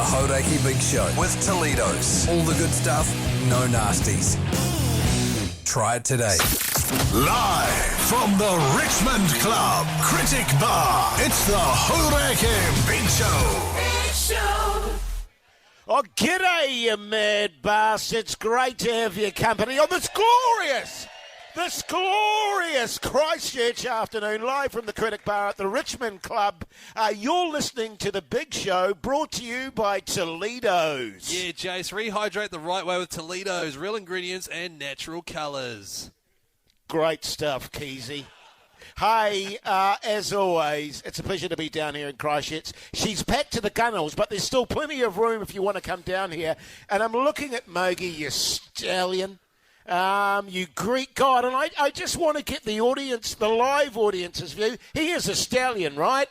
Hauraki Big Show with Toledo's. All the good stuff, no nasties. Try it today. Live from the Richmond Club, Critic Bar, it's the Hauraki Big Show. Oh, g'day, you mad bastards. Great to have your company on this glorious Christchurch afternoon, live from the Critic Bar at the Richmond Club. You're listening to The Big Show, brought to you by Toledo's. Yeah, Jace, rehydrate the right way with Toledo's, real ingredients and natural colours. Great stuff, Keyzie. Hey, as always, it's a pleasure to be down here in Christchurch. She's packed to the gunnels, but there's still plenty of room if you want to come down here. And I'm looking at Mogi, you stallion. You Greek god, and I just want to get the audience, the live audience's view. He is a stallion, right?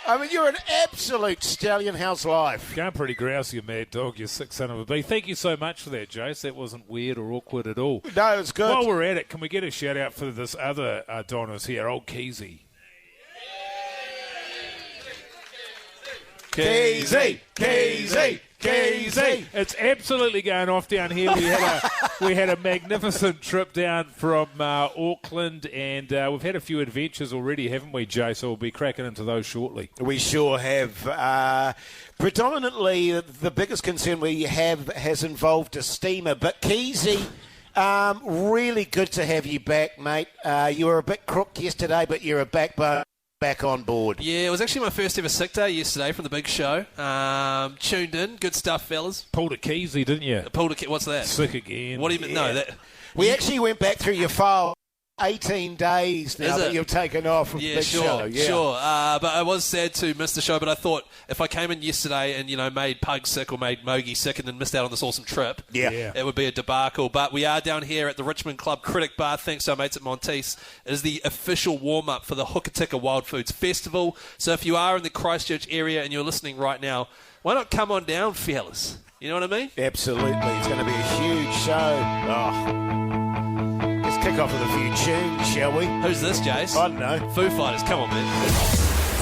I mean, you're an absolute stallion. How's life? Going pretty grouse, you mad dog, you sick son of a bee. Thank you so much for that, Jace. That wasn't weird or awkward at all. No, it's good. While we're at it, can we get a shout out for this other Adonis here, old Keyzie? Keyzie, Keyzie, Keyzie. It's absolutely going off down here. We had a magnificent trip down from Auckland, and we've had a few adventures already, haven't we, Jay? So we'll be cracking into those shortly. We sure have. Predominantly, the biggest concern we have has involved a steamer. But Keyzie, really good to have you back, mate. You were a bit crook yesterday, but you're a backbone. Back on board. Yeah, it was actually my first ever sick day yesterday from the big show. Tuned in. Good stuff, fellas. Pulled a Keyzie, didn't you? What's that? Sick again. What do you mean? Yeah. No, we actually went back through your file. 18 days now that you've taken off from Big Show. Yeah, sure. But I was sad to miss the show, but I thought if I came in yesterday and, made Pug sick or made Mogi sick and then missed out on this awesome trip, it would be a debacle. But we are down here at the Richmond Club Critic Bar, thanks to our mates at Monteith. It is the official warm-up for the Hokitika Wild Foods Festival. So if you are in the Christchurch area and you're listening right now, why not come on down, fellas? You know what I mean? Absolutely. It's going to be a huge show. Let's kick off with a few tunes, shall we? Who's this, Jace? I don't know. Foo Fighters. Come on, man.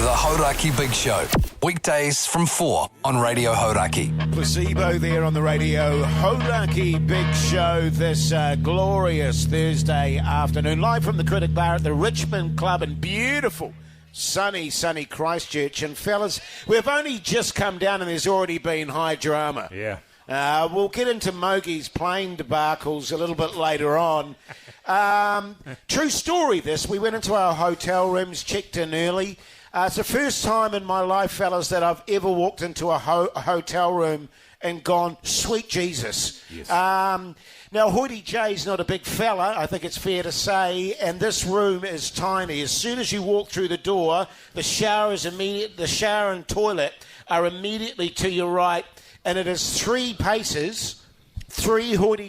The Hauraki Big Show. Weekdays from 4 on Radio Hauraki. Placebo there on the Radio Hauraki Big Show this glorious Thursday afternoon. Live from the Critic Bar at the Richmond Club in beautiful sunny Christchurch. And fellas, we've only just come down and there's already been high drama. Yeah. We'll get into Mogi's plane debacles a little bit later on. True story, this. We went into our hotel rooms, checked in early. It's the first time in my life, fellas, that I've ever walked into a hotel room and gone, sweet Jesus. Yes. Now, Hoyte J's not a big fella, I think it's fair to say, and this room is tiny. As soon as you walk through the door, the shower and toilet are immediately to your right, and it is 3 Hoyte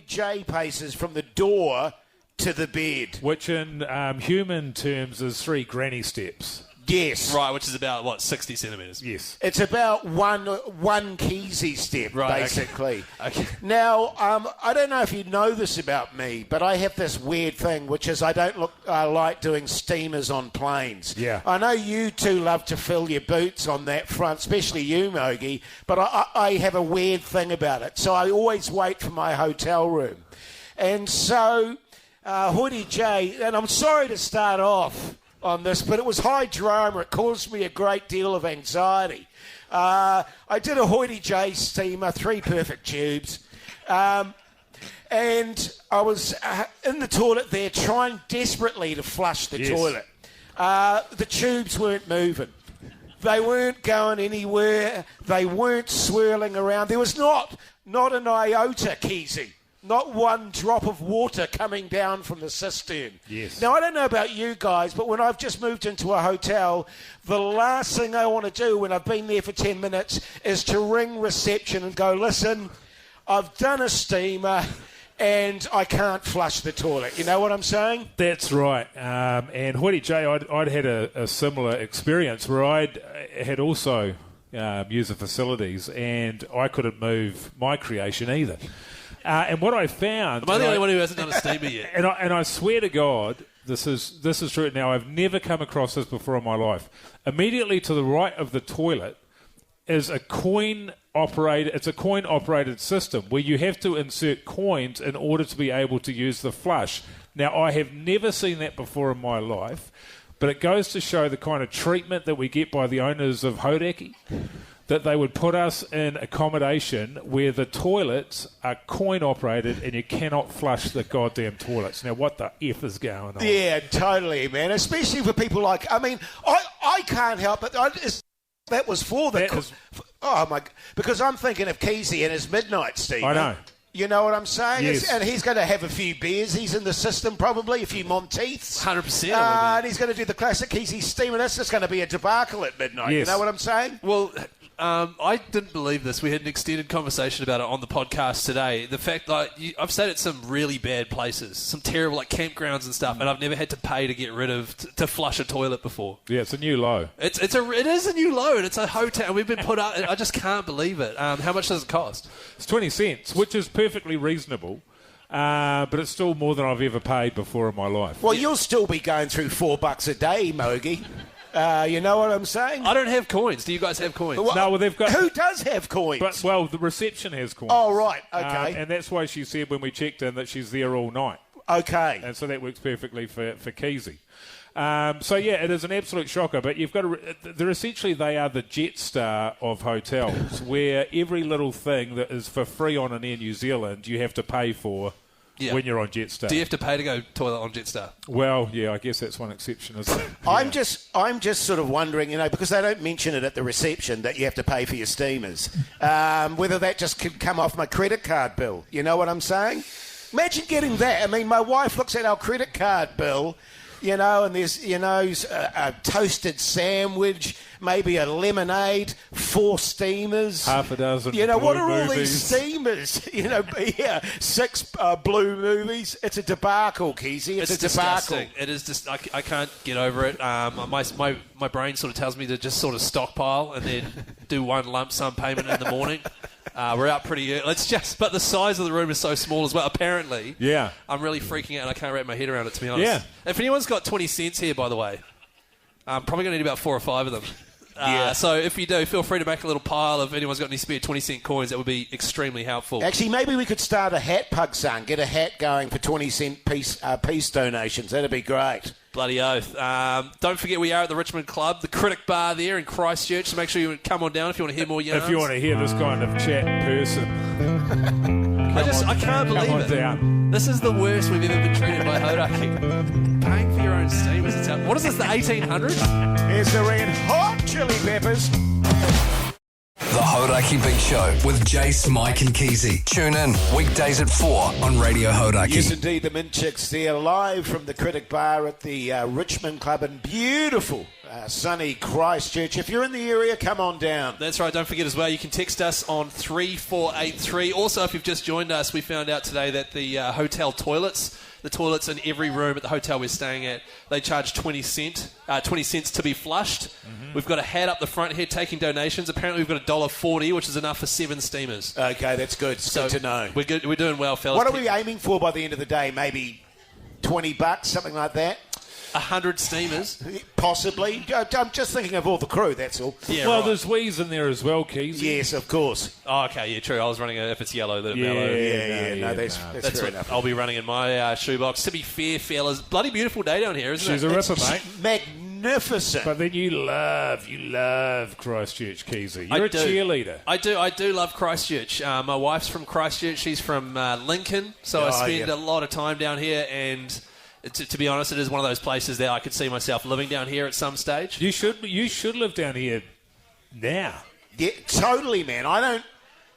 J paces from the door to the bed. Which in human terms is 3 granny steps. Yes. Right, which is about, 60 centimetres? Yes. It's about one Keyzie step, right, basically. Okay. Now, I don't know if you know this about me, but I have this weird thing, which is I don't like doing steamers on planes. Yeah. I know you two love to fill your boots on that front, especially you, Mogi, but I have a weird thing about it. So I always wait for my hotel room. And so, Hoyte J, and I'm sorry to start off on this, but it was high drama. It caused me a great deal of anxiety. I did a Hoyte J steamer, 3 perfect tubes, and I was in the toilet there trying desperately to flush the toilet. The tubes weren't moving. They weren't going anywhere. They weren't swirling around. There was not an iota, Keyzie. Not one drop of water coming down from the cistern. Yes. Now, I don't know about you guys, but when I've just moved into a hotel, the last thing I want to do when I've been there for 10 minutes is to ring reception and go, listen, I've done a steamer and I can't flush the toilet. You know what I'm saying? That's right. And Hoyte J, I'd had a similar experience where I'd had also used the facilities and I couldn't move my creation either. And what I found... Am I the only one who hasn't done a steamer yet? And I swear to God, this is true. Now, I've never come across this before in my life. Immediately to the right of the toilet is a coin operated. It's a coin operated system where you have to insert coins in order to be able to use the flush. Now, I have never seen that before in my life, but it goes to show the kind of treatment that we get by the owners of Hauraki, that they would put us in accommodation where the toilets are coin operated and you cannot flush the goddamn toilets. Now, what the F is going on? Yeah, totally, man. Especially for people like, I mean, I can't help it. That was for the... Oh, my... Because I'm thinking of Keyzie and his midnight, Steve. I know. You know what I'm saying? Yes. And he's going to have a few beers. He's in the system probably, a few Monteiths. 100%. And he's going to do the classic Keyzie steam, and that's just going to be a debacle at midnight. Yes. You know what I'm saying? Well... I didn't believe this. We had an extended conversation about it on the podcast today. The fact, I've stayed at some really bad places, some terrible, campgrounds and stuff, and I've never had to pay to get rid of, to flush a toilet before. Yeah, it's a new low. It is a new low, and it's a hotel, and we've been put up, I just can't believe it. How much does it cost? It's 20 cents, which is perfectly reasonable. But it's still more than I've ever paid before in my life. Well, you'll still be going through $4 a day, Mogi. You know what I'm saying? I don't have coins. Do you guys have coins? No, well, they've got... Who does have coins? But, well, the reception has coins. Oh, right, okay. And that's why she said when we checked in that she's there all night. Okay. And so that works perfectly for Keyzie. So, yeah, it is an absolute shocker, but you've got to... They are the Jetstar of hotels, where every little thing that is for free on an Air New Zealand, you have to pay for... Yeah. When you're on Jetstar. Do you have to pay to go toilet on Jetstar? Well, yeah, I guess that's one exception, isn't it? I'm just sort of wondering, because they don't mention it at the reception that you have to pay for your steamers, whether that just could come off my credit card bill. You know what I'm saying? Imagine getting that. I mean, my wife looks at our credit card bill, and there's, a toasted sandwich, maybe a lemonade, 4 steamers. Half a dozen what are blue all movies. these steamers? 6 blue movies. It's a debacle, Keyzie. It's a disgusting. debacle. It is just, I can't get over it. My brain sort of tells me to just sort of stockpile and then do one lump sum payment in the morning. We're out pretty early. But the size of the room is so small as well, apparently. Yeah. I'm really freaking out and I can't wrap my head around it, to be honest. Yeah. If anyone's got 20 cents here, by the way, I'm probably going to need about 4 or 5 of them. So if you do, feel free to make a little pile. If anyone's got any spare 20-cent coins, that would be extremely helpful. Actually, maybe we could start a hat, Pugson. Get a hat going for 20-cent piece donations. That'd be great. Bloody oath. Don't forget we are at the Richmond Club, the Critic Bar there in Christchurch, so make sure you come on down if you want to hear more yarns. If you want to hear this kind of chat in person. I can't believe it. Down. This is the worst we've ever been treated by Hauraki. Paying for your own steamers. What is this, the 1800s? Here's the red hot chili peppers. The Hauraki Big Show with Jace, Mike and Keyzie. Tune in weekdays at 4 on Radio Hauraki. Yes, indeed, the Mint Chicks there, live from the Critic Bar at the Richmond Club in beautiful sunny Christchurch. If you're in the area, come on down. That's right. Don't forget as well, you can text us on 3483. Also, if you've just joined us, we found out today that the hotel toilets, the toilets in every room at the hotel we're staying at, they charge 20 cents to be flushed. Mm-hmm. We've got a hat up the front here taking donations. Apparently, we've got $1.40, which is enough for 7 steamers. Okay, that's good. It's good to know. We're good. We're doing well, fellas. What are we aiming for by the end of the day? Maybe $20, something like that? 100 steamers? Possibly. I'm just thinking of all the crew, that's all. Yeah, well, right. there's wheeze in there as well, Keys. Yes, of course. Oh, okay, yeah, true. I was running if it's yellow, let it mellow. That's fair enough. I'll be running in my shoebox. To be fair, fellas, bloody beautiful day down here, isn't it? She's a ripper, mate. Magnificent. But then you love Christchurch, Keyzie. You're a cheerleader. I do love Christchurch. My wife's from Christchurch. She's from Lincoln, so I spend a lot of time down here, and to be honest, it is one of those places that I could see myself living down here at some stage. You should live down here now. Yeah, totally, man.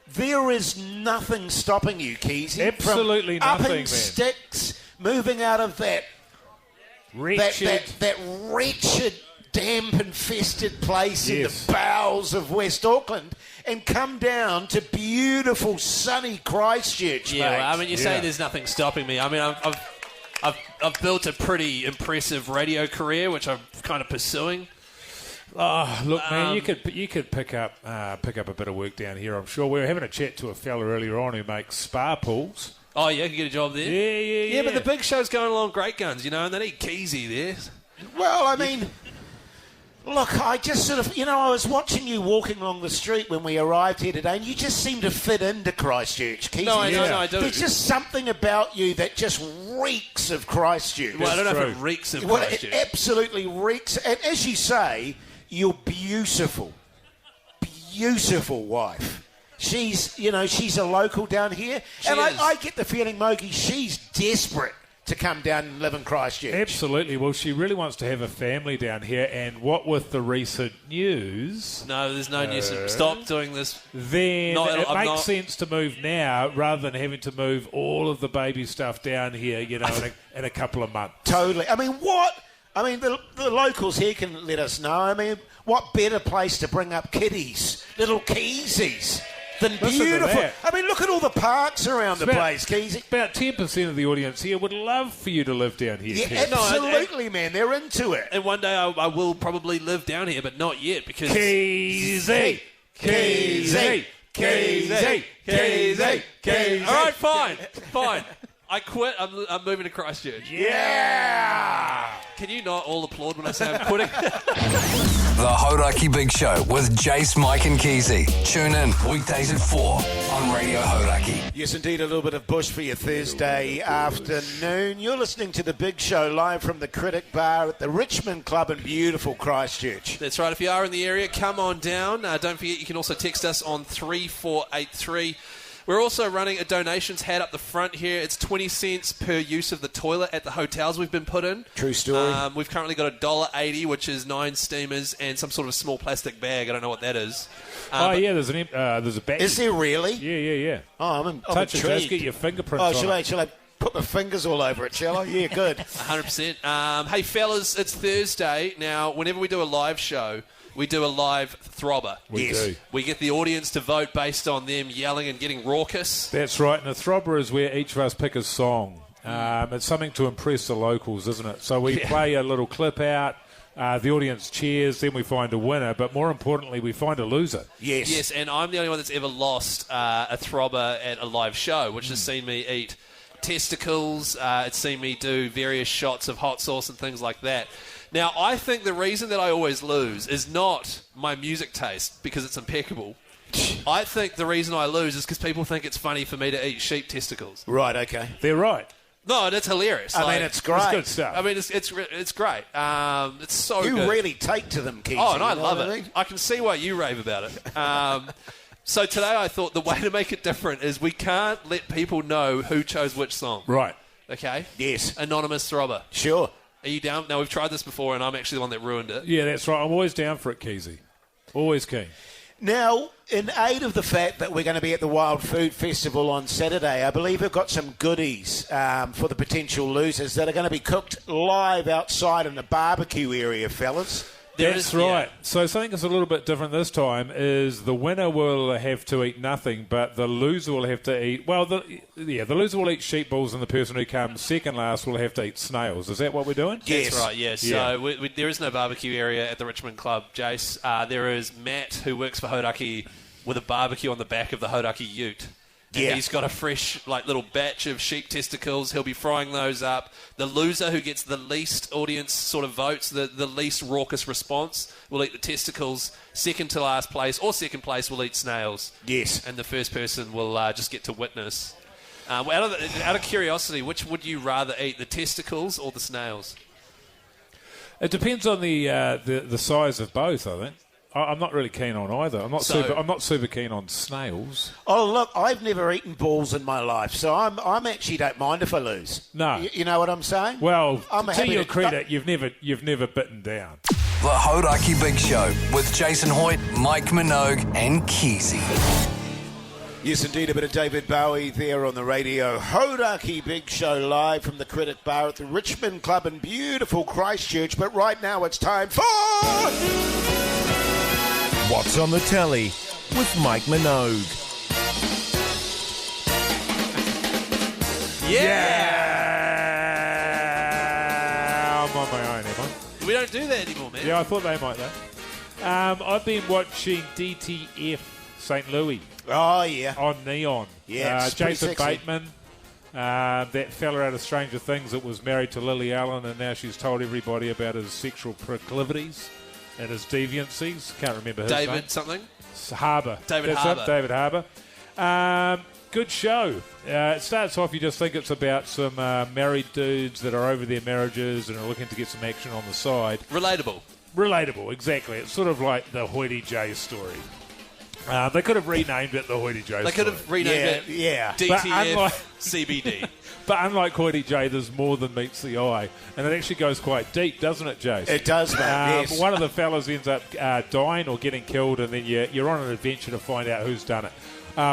There is nothing stopping you, Keyzie. Absolutely from nothing, upping man. sticks, moving out of that wretched, damp-infested place in the bowels of West Auckland and come down to beautiful, sunny Christchurch, Yeah, mate. well, I mean, you say there's nothing stopping me. I mean, I've built a pretty impressive radio career, which I'm kind of pursuing. Oh, look, man, you could pick up a bit of work down here. I'm sure we were having a chat to a fella earlier on who makes spa pools. Oh, yeah, I can get a job there. Yeah. Yeah, but the big show's going along great guns, and they need Keyzie there. Well, I mean, Look, I just sort of, I was watching you walking along the street when we arrived here today, and you just seem to fit into Christchurch. Keyzie. No, I do. There's just something about you that just reeks of Christchurch. Well, I don't know if it reeks of Christchurch. It absolutely reeks. And as you say, your beautiful, beautiful wife. She's a local down here. I get the feeling, Mogi, she's desperate to come down and live in Christchurch. Absolutely. Well, she really wants to have a family down here, and what with the recent news... No, there's no news. Stop doing this. Then it makes sense to move now rather than having to move all of the baby stuff down here, in a couple of months. Totally. The locals here can let us know. What better place to bring up kiddies, little Keyzies, than beautiful. Look at all the parks around the place, Keyzie. About 10% of the audience here would love for you to live down here. Yeah, absolutely, man. They're into it. And one day I will probably live down here, but not yet because... Keyzie! Keyzie! Keyzie! Keyzie! Keyzie! All right, fine. I quit. I'm moving to Christchurch. Yeah! Can you not all applaud when I say I'm quitting? The Hauraki Big Show with Jace, Mike and Keyzie. Tune in weekdays at 4 on Radio Hauraki. Yes, indeed, a little bit of bush for your Thursday afternoon. You're listening to The Big Show live from the Critic Bar at the Richmond Club in beautiful Christchurch. That's right. If you are in the area, come on down. Don't forget, you can also text us on 3483. We're also running a donations hat up the front here. It's 20 cents per use of the toilet at the hotels we've been put in. True story. We've currently got $1.80, which is 9 steamers and some sort of small plastic bag. I don't know what that is. There's a bag. Is there really? Yeah. Oh, I'm touch intrigued. it, just get your fingerprints on it. Shall I put my fingers all over it, shall I? Yeah, good. 100%. Hey, fellas, it's Thursday. Now, whenever we do a live show, we do a live throbber. We do. We get the audience to vote based on them yelling and getting raucous. That's right. And a throbber is where each of us pick a song. It's something to impress the locals, isn't it? So we play a little clip out. The audience cheers. Then we find a winner. But more importantly, we find a loser. Yes, and I'm the only one that's ever lost a throbber at a live show, which has seen me eat testicles. It's seen me do various shots of hot sauce and things like that. Now, I think the reason that I always lose is not my music taste, because it's impeccable. I think the reason I lose is because people think it's funny for me to eat sheep testicles. Right, okay. They're right. No, that's hilarious. It's great. It's good stuff. It's great. It's so good. You really take to them, Keyzie. Oh, and I love it. I can see why you rave about it. So today I thought the way to make it different is we can't let people know who chose which song. Right. Okay? Yes. Anonymous throbber. Sure. Are you down? Now, we've tried this before, and I'm actually the one that ruined it. Yeah, that's right. I'm always down for it, Keyzie. Always keen. Now, in aid of the fact that we're going to be at the Wild Food Festival on Saturday, I believe we've got some goodies for the potential losers that are going to be cooked live outside in the barbecue area, fellas. That's right. Yeah. So something that's a little bit different this time is the winner will have to eat nothing, but the loser will have to eat... Well, the loser will eat sheep balls, and the person who comes second last will have to eat snails. Is that what we're doing? Yes. That's right, yes. Yeah. So there is no barbecue area at the Richmond Club, Jace. There is Matt, who works for Hauraki, with a barbecue on the back of the Hauraki ute. And he's got a fresh, little batch of sheep testicles. He'll be frying those up. The loser, who gets the least audience sort of votes, the least raucous response, will eat the testicles. Second to last place, or second place, will eat snails. Yes. And the first person will just get to witness. Out of curiosity, which would you rather eat, the testicles or the snails? It depends on the size of both, I think. I'm not really keen on either. I'm not super keen on snails. Oh, look, I've never eaten balls in my life, so I'm actually don't mind if I lose. No, you know what I'm saying? Well, to your credit, you've never bitten down. The Hauraki Big Show with Jason Hoyte, Mike Minogue, and Keyzie. Yes, indeed, a bit of David Bowie there on the radio. Hauraki Big Show live from the Critic Bar at the Richmond Club in beautiful Christchurch. But right now it's time for... What's on the telly with Mike Minogue. Yeah! I'm on my own, Emma. We don't do that anymore, man. Yeah, I thought they might, though. I've been watching DTF St. Louis. Oh, yeah. On Neon. Yeah, Jason Bateman, that fella out of Stranger Things that was married to Lily Allen, and now she's told everybody about his sexual proclivities. and his deviancies. Can't remember his David name. something? Harbour. David That's Harbour. it, David Harbour. Good show. It starts off, you just think it's about some married dudes that are over their marriages and are looking to get some action on the side. Relatable, exactly. It's sort of like the Hoyte J story. They could have renamed it the Hoyte J story. They could have renamed it DTF CBD. But unlike Hoyte J, there's more than meets the eye. And it actually goes quite deep, doesn't it, Jace? It does, mate, yes. One of the fellas ends up dying or getting killed, and then you're on an adventure to find out who's done it.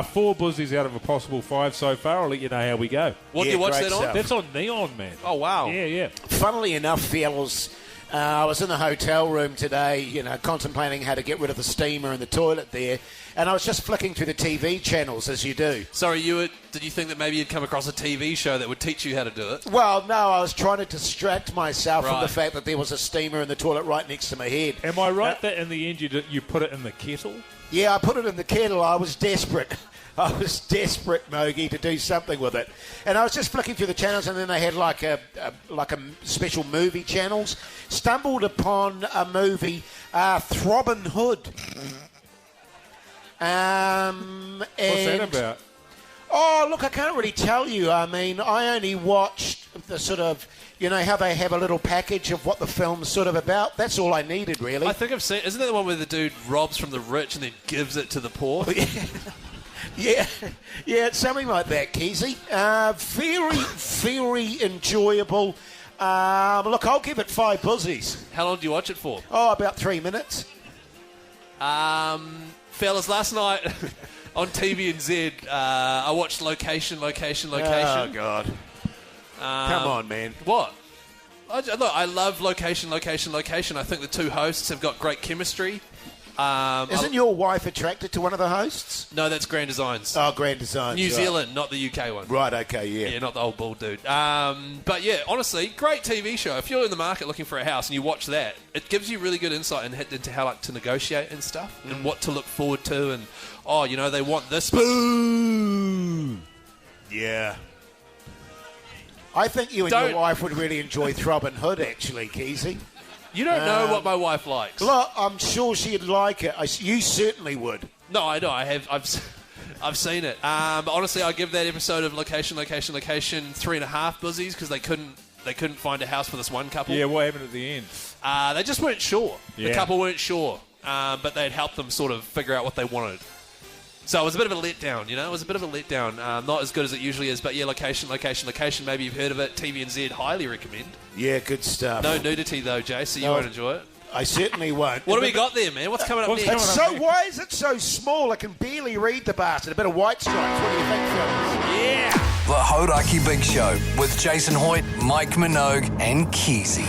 4 buzzies out of a possible 5 so far. I'll let you know how we go. What do you watch that on? Stuff. That's on Neon, man. Oh, wow. Yeah. Funnily enough, fellas, I was in the hotel room today, contemplating how to get rid of the steamer in the toilet there, and I was just flicking through the TV channels, as you do. Sorry, did you think that maybe you'd come across a TV show that would teach you how to do it? Well, no, I was trying to distract myself from Right. the fact that there was a steamer in the toilet right next to my head. Am I right that in the end you put it in the kettle? Yeah, I put it in the kettle. I was desperate. Mogie, to do something with it. And I was just flicking through the channels, and then they had like a special movie channels. Stumbled upon a movie, Throbbing Hood. What's that about? Oh, look, I can't really tell you. I mean, I only watched the sort of, how they have a little package of what the film's sort of about. That's all I needed, really. I think I've seen... Isn't that the one where the dude robs from the rich and then gives it to the poor? Yeah, it's something like that, Keyzie. Very enjoyable. Look, I'll give it 5 buzzies. How long do you watch it for? Oh, about 3 minutes. Fellas, last night on TVNZ, I watched Location. Oh, God. Come on, man. What? I love Location. I think the 2 hosts have got great chemistry. Isn't your wife attracted to one of the hosts? No, that's Grand Designs. Oh, Grand Designs. New right. Zealand, not the UK one. Right, okay, yeah. Yeah, not the old bald dude. But yeah, honestly, great TV show. If you're in the market looking for a house and you watch that, it gives you really good insight into how to negotiate and stuff and what to look forward to and, they want this. Boom! Yeah. I think you and your wife would really enjoy Throbbing Hood, actually, Keyzie. You don't know what my wife likes. Look, I'm sure she'd like it. You certainly would. No, I know. I've seen it. But honestly, I give that episode of Location 3.5 buzzies because they couldn't find a house for this one couple. Yeah, what happened at the end? They just weren't sure. Yeah. The couple weren't sure, but they'd helped them sort of figure out what they wanted. So it was a bit of a letdown, It was a bit of a letdown. Not as good as it usually is, but yeah, Location. Maybe you've heard of it. TVNZ, highly recommend. Yeah, good stuff. No nudity, though, Jay, so you won't enjoy it. I certainly won't. What do we got there, man? What's coming up next? Why is it so small? I can barely read the bastard. A bit of white stripes. What do you think, fellas? Yeah! The Hauraki Big Show with Jason Hoyte, Mike Minogue and Keyzie.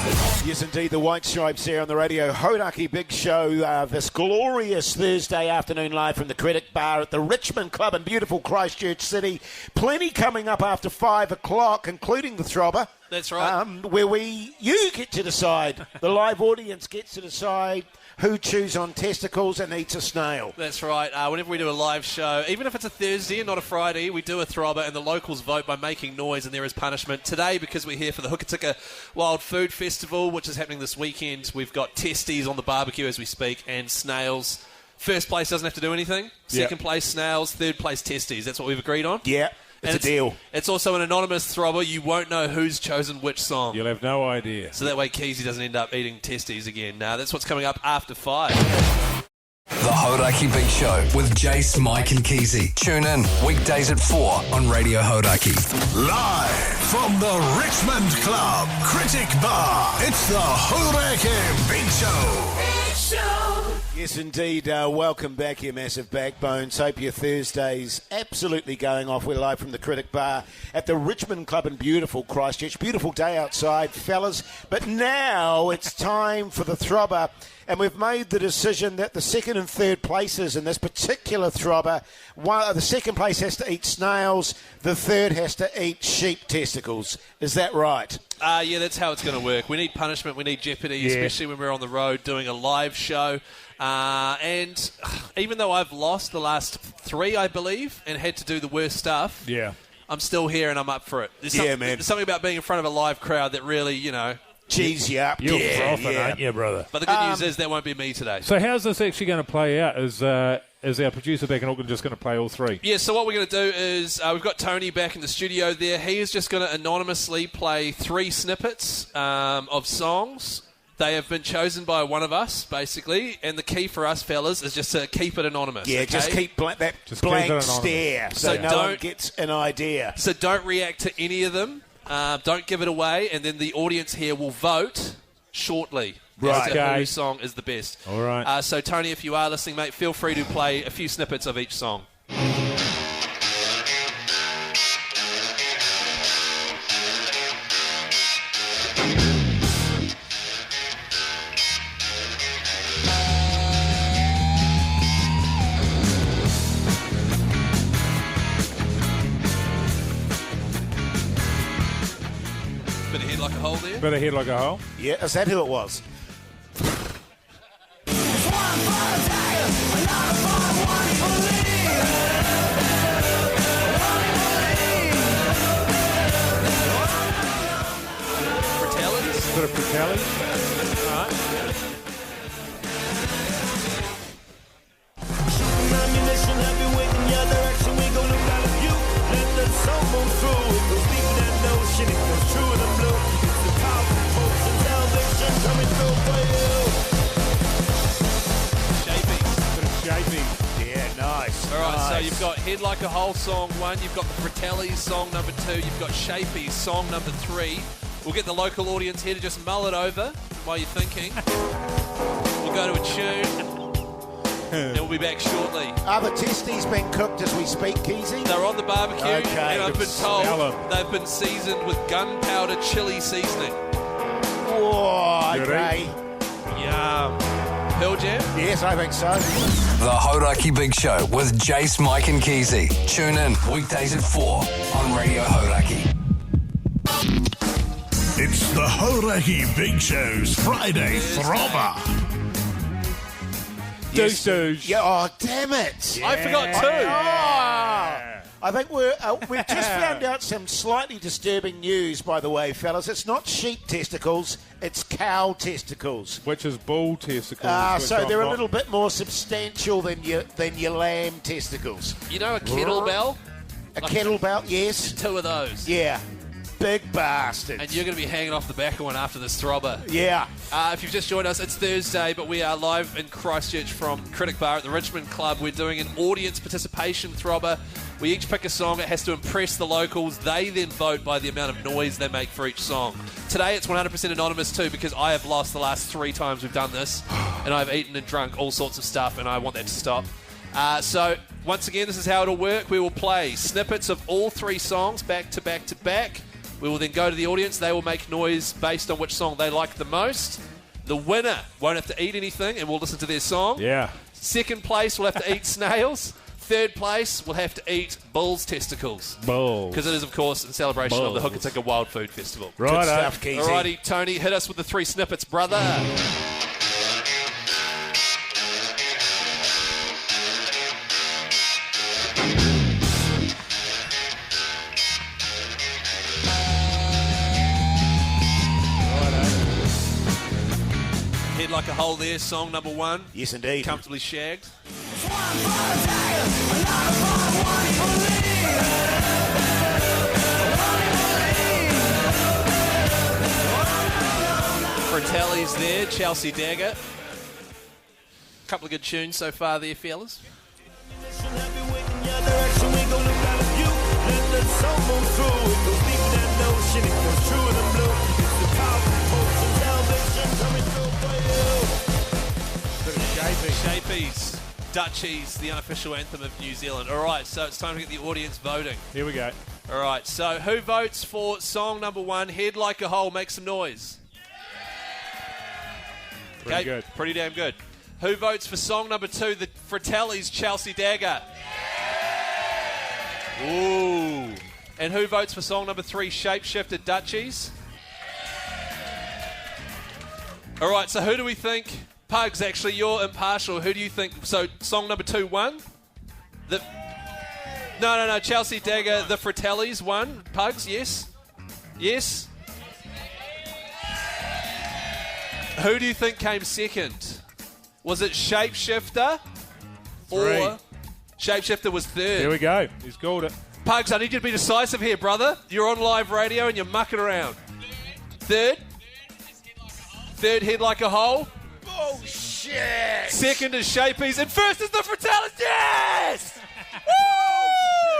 Yes, indeed, the White Stripes here on the Radio Hauraki Big Show this glorious Thursday afternoon live from the Critic Bar at the Richmond Club in beautiful Christchurch City. Plenty coming up after 5 o'clock, including the Throbber. That's right. Where you get to decide, the live audience gets to decide who chews on testicles and eats a snail. That's right. Whenever we do a live show, even if it's a Thursday and not a Friday, we do a throbber and the locals vote by making noise and there is punishment. Today, because we're here for the Hukatika Wild Food Festival, which is happening this weekend, we've got testes on the barbecue as we speak and snails. First place doesn't have to do anything. Second place, snails. Third place, testes. That's what we've agreed on. Yeah. It's a deal. It's also an anonymous throbber. You won't know who's chosen which song. You'll have no idea. So that way Keyzie doesn't end up eating testes again. That's what's coming up after 5. The Hauraki Big Show with Jace, Mike and Keyzie. Tune in weekdays at 4 on Radio Hauraki. Live from the Richmond Club, Critic Bar, it's the Hauraki Big Show. Yes, indeed. Welcome back, you massive backbones. Hope your Thursday's absolutely going off. We're live from the Critic Bar at the Richmond Club in beautiful Christchurch. Beautiful day outside, fellas. But now it's time for the throbber. And we've made the decision that the second and third places in this particular throbber, the second place has to eat snails, the third has to eat sheep testicles. Is that right? Yeah, that's how it's going to work. We need punishment, we need jeopardy, especially when we're on the road doing a live show. And even though I've lost the last 3, I believe, and had to do the worst stuff, I'm still here and I'm up for it. There's something about being in front of a live crowd that really, cheese you up. You're frothing, aren't you, brother? But the good news is that won't be me today. So how's this actually going to play out? Is our producer back in Auckland just going to play all three? Yeah, so what we're going to do is we've got Tony back in the studio there. He is just going to anonymously play 3 snippets of songs. They have been chosen by one of us, basically, and the key for us, fellas, is just to keep it anonymous. Yeah, okay? just keep that Just blank keep it stare so no one gets an idea. So don't react to any of them. Don't give it away, and then the audience here will vote shortly as to whose song is the best. All right. So, Tony, if you are listening, mate, feel free to play a few snippets of each song. Bit of head like a hole there. Bit of head like a hole. Yeah, is that who it was? Bit of Fratelli. All right. Ammunition, I've been waiting your direction. We gon' look out of you. Let the soul move through. It goes deep in that notion. It goes true in the blue. It's the power of hopes and salvation coming through for you. Shapey. Bit of shaping. Yeah, nice. All right, nice. so you've got Head Like a Hole song 1, you've got the Fratellis song number 2, you've got Shapey's song number 3. We'll get the local audience here to just mull it over while you're thinking. We'll go to a tune, and we'll be back shortly. Are the testes being cooked as we speak, Keyzie? They're on the barbecue, Okay. and I've been Smell told 'em. they've been seasoned with gunpowder chili seasoning. Oh, You okay. Yum. Pearl Jam? Yes, I think so. The Hauraki Big Show with Jace, Mike and Keyzie. Tune in weekdays at 4 on Radio Hauraki. It's the Hauraki Big Show's Friday Throbber. Douche. Yeah, oh, damn it. I forgot 2. I think we've just found out some slightly disturbing news, by the way, fellas. It's not sheep testicles, it's cow testicles. Which is bull testicles. which So I'm they're a not- little bit more substantial than your lamb testicles. You know a kettlebell? A kettlebell, yes. 2 of those. Yeah. Big bastards. And you're going to be hanging off the back of one after this throbber. Yeah. If you've just joined us, it's Thursday, but we are live in Christchurch from Critic Bar at the Richmond Club. We're doing an audience participation throbber. We each pick a song. It has to impress the locals. They then vote by the amount of noise they make for each song. Today, it's 100% anonymous too, because I have lost the last 3 times we've done this, and I've eaten and drunk all sorts of stuff, and I want that to stop. So, once again, this is how it'll work. We will play snippets of all 3 songs back to back to back. We will then go to the audience. They will make noise based on which song they like the most. The winner won't have to eat anything, and we'll listen to their song. Yeah. Second place will have to eat snails. Third place will have to eat bull's testicles. Bulls. Because it is, of course, in celebration of the Bulls. Hokitika Wild Food Festival. Right. Good stuff, Keyzie. Alrighty, Tony, hit us with the 3 snippets, brother. Head Like a Hole there, song number 1. Yes, indeed. Comfortably shagged. Fratelli's there, Chelsea Dagger. Couple of good tunes so far there, fellas. Shapies, Dutchies, the unofficial anthem of New Zealand. All right, so it's time to get the audience voting. Here we go. All right, so who votes for song number 1, Head Like a Hole, make some noise? Pretty good. Pretty damn good. Who votes for song number 2, the Fratelli's Chelsea Dagger? Ooh. And who votes for song number 3, Shapeshifter Dutchies? All right, so who do we think? Pugs, actually, you're impartial. Who do you think? So, song number 2 won? No. Chelsea Dagger, the Fratellis won. Pugs, yes? Yes? Who do you think came second? Was it Shapeshifter? 3. Or Shapeshifter was third? There we go. He's called it. Pugs, I need you to be decisive here, brother. You're on live radio and you're mucking around. Third? Third head like a hole? Bullshit! Second is Shapies, and first is the Fratellis. Yes!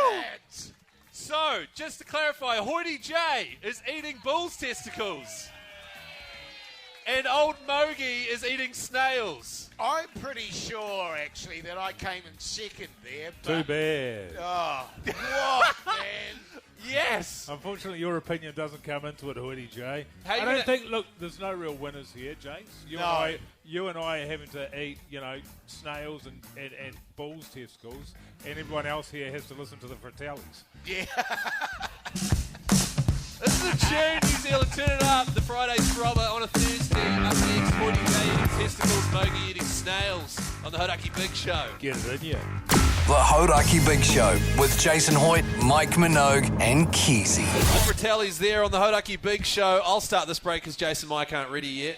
Bullshit! So, just to clarify, Hoyte J is eating bull's testicles. And old Mogi is eating snails. I'm pretty sure, actually, that I came in second there. Too bad. Oh, what, man? Yes! Unfortunately, your opinion doesn't come into it, Hoyte J. How you I don't gonna- think, look, there's no real winners here, Jace. No. You and I are having to eat, snails and bull's testicles, and everyone else here has to listen to the Fratellis. Yeah. This is a tune, New Zealand. Turn it up. The Friday Throbber on a Thursday. Up next, Hoyte J eating testicles, Mogi eating snails on the Hauraki Big Show. Get it in you. The Hauraki Big Show with Jason Hoyte, Mike Minogue, and Keyzie. The Fratelli's there on the Hauraki Big Show. I'll start this break because Jason and Mike aren't ready yet.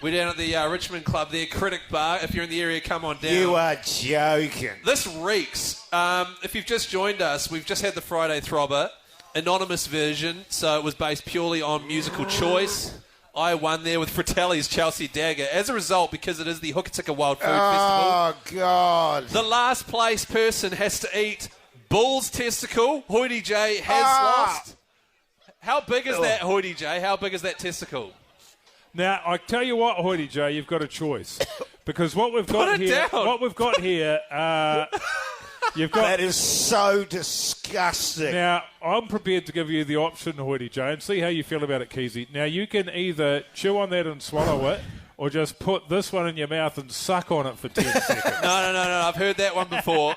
We're down at the Richmond Club there, Critic Bar. If you're in the area, come on down. You are joking. This reeks. If you've just joined us, we've just had the Friday Throbber, anonymous version, so it was based purely on musical choice. I won there with Fratelli's Chelsea Dagger. As a result, because it is the Hokitika Wild Food Festival, Oh, God. the last place person has to eat bull's testicle. Hoyte J has lost. How big is that, Hoyte J? How big is that testicle? Now, I tell you what, Hoyte J, you've got a choice. Because what we've got Put it here... down. What we've got here... You've got... That is so disgusting. Now, I'm prepared to give you the option, Hoyte J, and see how you feel about it, Keyzie. Now, you can either chew on that and swallow it, or just put this one in your mouth and suck on it for 10 seconds. No. I've heard that one before.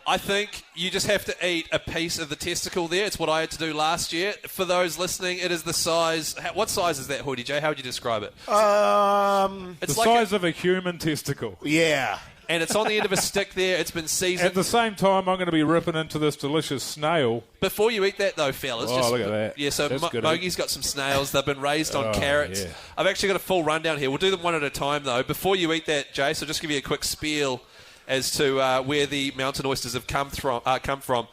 I think you just have to eat a piece of the testicle there. It's what I had to do last year. For those listening, it is the size... What size is that, Hoyte J? How would you describe it? The It's like size of a human testicle. Yeah. and it's on the end of a stick there. It's been seasoned. At the same time, I'm going to be ripping into this delicious snail. Before you eat that, though, fellas. Oh, look at that. Yeah, so That's good, Mogi's got some snails. They've been raised on carrots. yeah. I've actually got a full rundown here. We'll do them one at a time, though. Before you eat that, Jace, I'll just give you a quick spiel as to where the mountain oysters have come from.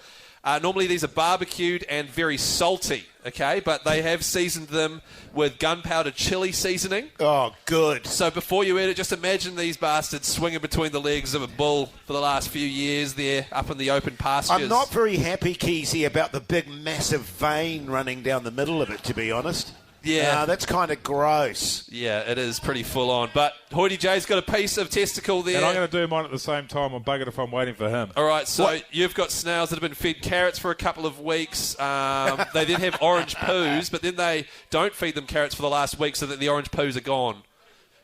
Normally these are barbecued and very salty, okay? But they have seasoned them with gunpowder chili seasoning. Oh, good. So before you eat it, just imagine these bastards swinging between the legs of a bull for the last few years there up in the open pastures. I'm not very happy, Keyzie, about the big, massive vein running down the middle of it, to be honest. Yeah. That's kind of gross. Yeah, it is pretty full on. But Hoyte J's got a piece of testicle there. And I'm going to do mine at the same time. I'm buggered if I'm waiting for him. All right, so you've got snails that have been fed carrots for a couple of weeks. They then have orange poos, but then they don't feed them carrots for the last week so that the orange poos are gone.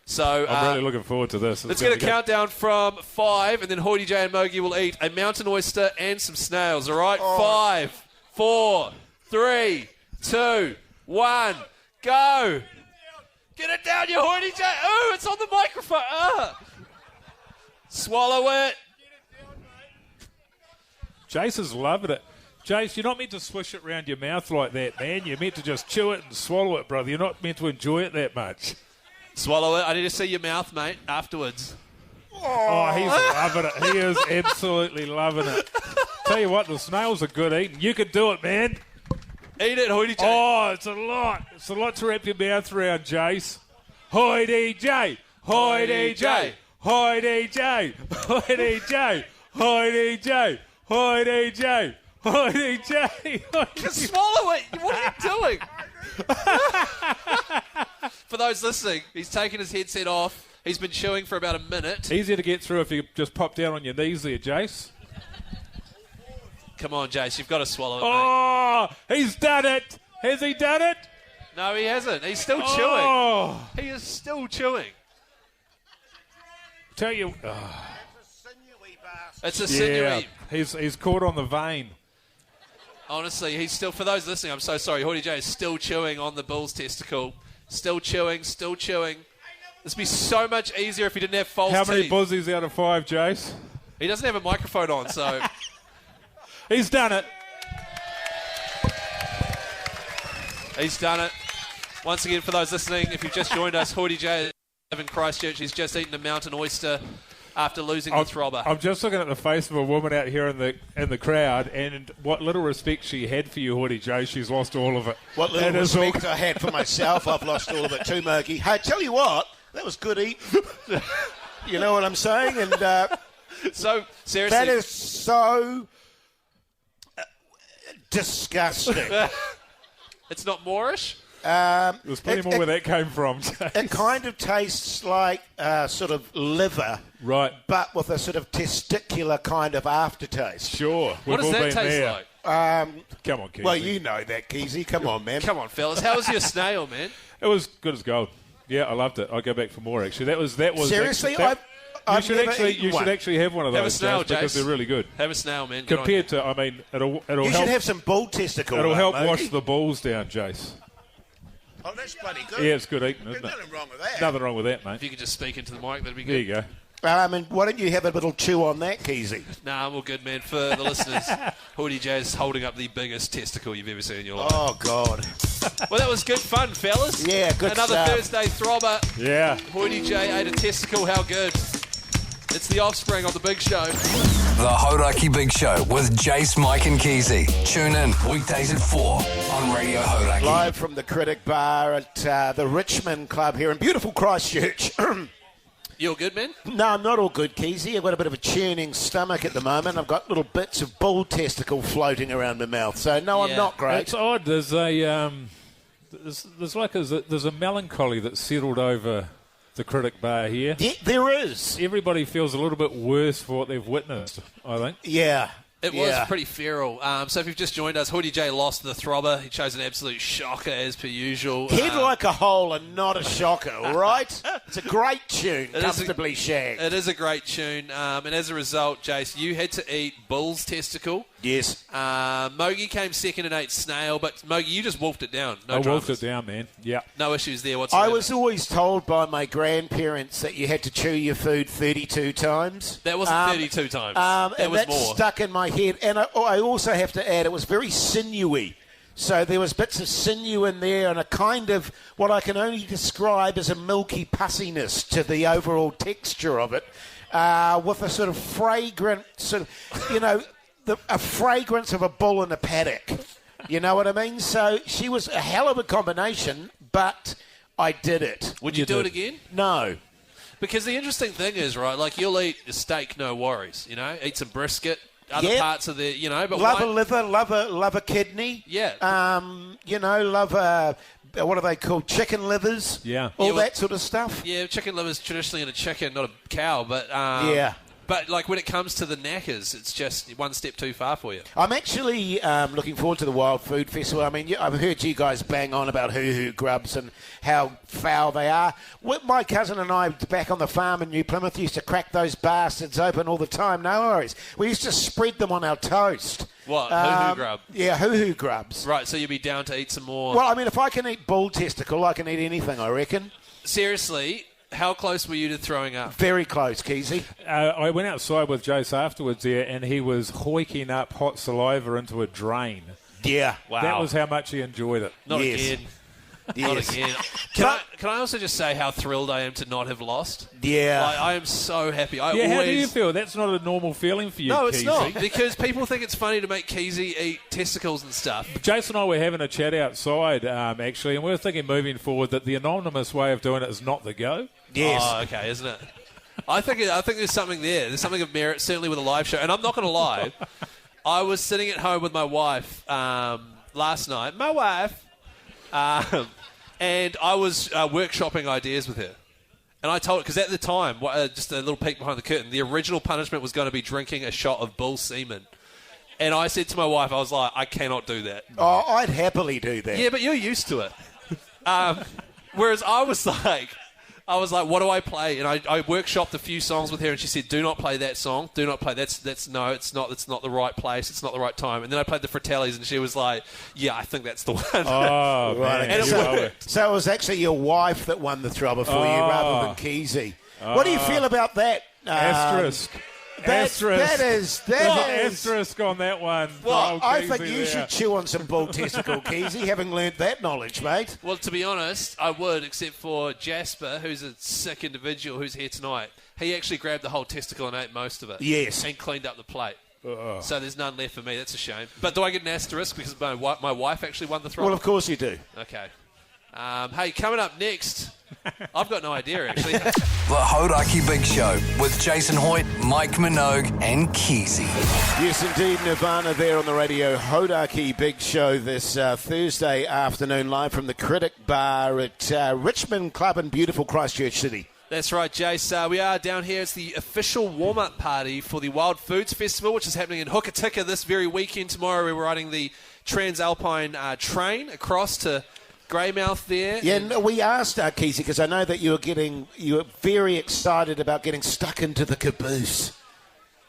So I'm really looking forward to this. Let's get a countdown from 5, and then Hoyte J and Mogi will eat a mountain oyster and some snails, all right? 5, 4, 3, 2, 1, go. Get it down, you Hoyte J. Oh, it's on the microphone. Swallow it. Jace is loving it. Jace, you're not meant to swish it around your mouth like that, man. You're meant to just chew it and swallow it, brother. You're not meant to enjoy it that much. Swallow it. I need to see your mouth, mate, afterwards. Oh, he's loving it. He is absolutely loving it. Tell you what, the snails are good eating. You can do it, man. Eat it, Hoyte J. Oh, it's a lot. It's a lot to wrap your mouth around, Jace. Hoyte J. Hoyte J. Hoyte J. Hoyte J. Hoyte J. Hoyte J. Hoyte J. Just swallow it. What are you doing? For those listening, he's taken his headset off. He's been chewing for about a minute. Easier to get through if you just pop down on your knees there, Jace. Come on, Jace. You've got to swallow it, mate. Oh, he's done it. Has he done it? No, he hasn't. He's still chewing. Oh. He is still chewing. Tell you. It's a sinewy. He's caught on the vein. Honestly, he's still, for those listening, I'm so sorry. Hoyte J is still chewing on the bull's testicle. Still chewing, still chewing. This would be so much easier if he didn't have false teeth. How many buzzies out of 5, Jace? He doesn't have a microphone on, so... He's done it. He's done it. Once again, for those listening, if you've just joined us, Hoyte J in Christchurch. He's just eaten a mountain oyster after losing the throbber. I'm just looking at the face of a woman out here in the crowd, and what little respect she had for you, Hoyte J, she's lost all of it. What little respect I had for myself, I've lost all of it too, Mogi. Hey, tell you what, that was good eating. You know what I'm saying? And so, seriously... That is so disgusting. It's not Moorish? There's plenty more where that came from. It kind of tastes like sort of liver, right? But with a sort of testicular kind of aftertaste. Sure. What does that taste like? Come on, Keyzie. Well, you know that, Keyzie. Come on, man. Come on, fellas. How was your snail, man? It was good as gold. Yeah, I loved it. I'll go back for more. Actually, that was seriously. You should actually have one of those. Have a snail, because they're really good. Have a snail, man. Compared to, I mean, it'll you help. Should have some bull testicle. It'll help wash the balls down, Jace. Oh, that's bloody good. Yeah, it's good eating, isn't it? There's nothing wrong with that. Nothing wrong with that, mate. If you could just speak into the mic, that'd be good. There you go. Why don't you have a little chew on that, Keyzie? Nah, I'm all good, man. For the listeners, Hoyte J is holding up the biggest testicle you've ever seen in your life. Oh, God. Well, that was good fun, fellas. Yeah, good Another stuff. Thursday throbber. Yeah. Hoyte J ate a testicle. How good. It's the offspring of the big show. The Hauraki Big Show with Jace, Mike and Keyzie. Tune in weekdays at 4 on Radio Hauraki. Live from the Critic Bar at the Richmond Club here in beautiful Christchurch. You all good, man? No, I'm not all good, Keyzie. I've got a bit of a churning stomach at the moment. I've got little bits of bull testicle floating around my mouth. So, no, I'm not great. It's odd. There's a there's a melancholy that's settled over the Critic Bar here. Yeah, there is. Everybody feels a little bit worse for what they've witnessed, I think. Yeah. It was pretty feral. So if you've just joined us, Hoyte J lost the throbber. He chose an absolute shocker as per usual. Head like a hole and not a shocker, all right? It's a great tune, comfortably shagged. It is a great tune. And as a result, Jace, you had to eat bull's testicle. Yes. Mogi came second and ate snail, but Mogi, you just wolfed it down. I wolfed it down, man. Yeah. No issues there whatsoever. I was always told by my grandparents that you had to chew your food 32 times. That wasn't 32 times. That and was that more. Stuck in my head. And I also have to add, it was very sinewy. So there was bits of sinew in there and a kind of what I can only describe as a milky pussiness to the overall texture of it, with a sort of fragrant sort of, a fragrance of a bull in a paddock. You know what I mean? So she was a hell of a combination, but I did it. Would you do it again? No. Because the interesting thing is, right, like you'll eat a steak, no worries, eat some brisket, other parts of the, but love a liver, love a kidney. Yeah. Love a, what are they called? Chicken livers. Yeah. All that sort of stuff. Yeah, chicken liver's traditionally in a chicken, not a cow, but yeah. But like when it comes to the knackers, it's just one step too far for you. I'm actually looking forward to the Wild Food Festival. I mean, I've heard you guys bang on about hoo-hoo grubs and how foul they are. My cousin and I back on the farm in New Plymouth used to crack those bastards open all the time. No worries. We used to spread them on our toast. What? Hoo-hoo grub? Yeah, hoo-hoo grubs. Right, so you'd be down to eat some more. Well, I mean, if I can eat bull testicle, I can eat anything, I reckon. Seriously? How close were you to throwing up? Very close, Keyzie. I went outside with Jace afterwards there, and he was hoiking up hot saliva into a drain. Yeah. Wow. That was how much he enjoyed it. Not Yes. again. Yes. Not again. Can I also just say how thrilled I am to not have lost? Yeah. I am so happy. How do you feel? That's not a normal feeling for you, No, it's Keyzie. not. Because people think it's funny to make Keyzie eat testicles and stuff. Jason and I were having a chat outside, actually, and we were thinking moving forward that the anonymous way of doing it is not the go. Yes. Oh, okay, isn't it? I think there's something there. There's something of merit, certainly with a live show. And I'm not going to lie. I was sitting at home with my wife last night. My wife. And I was workshopping ideas with her. And I told her, because at the time, just a little peek behind the curtain, the original punishment was going to be drinking a shot of bull semen. And I said to my wife, I was like, I cannot do that. Oh, I'd happily do that. Yeah, but you're used to it. Whereas I was like, what do I play? And I workshopped a few songs with her, and she said, do not play that song. Do not play that's no, it's not the right place. It's not the right time. And then I played the Fratellis, and she was like, yeah, I think that's the one. Oh, right. man. So it was actually your wife that won the throbber for you rather than Keyzie. What do you feel about that? Asterisk. Asterisk. That is. Asterisk on that one. Well, I Keyzie think you should chew on some bull testicle, Keyzie, having learnt that knowledge, mate. Well, to be honest, I would, except for Jasper, who's a sick individual who's here tonight. He actually grabbed the whole testicle and ate most of it. Yes. And cleaned up the plate. So there's none left for me. That's a shame. But do I get an asterisk because my wife actually won the throttle? Well, of course you do. Okay. Hey, coming up next, I've got no idea, actually. The Hauraki Big Show with Jason Hoyte, Mike Minogue and Keyzie. Yes, indeed, Nirvana there on the Radio Hauraki Big Show this Thursday afternoon, live from the Critic Bar at Richmond Club in beautiful Christchurch City. That's right, Jace. We are down here. It's the official warm-up party for the Wild Foods Festival, which is happening in Hokitika this very weekend. Tomorrow we're riding the TranzAlpine train across to Greymouth there. Yeah, no, we asked Keyzie because I know that you were very excited about getting stuck into the caboose.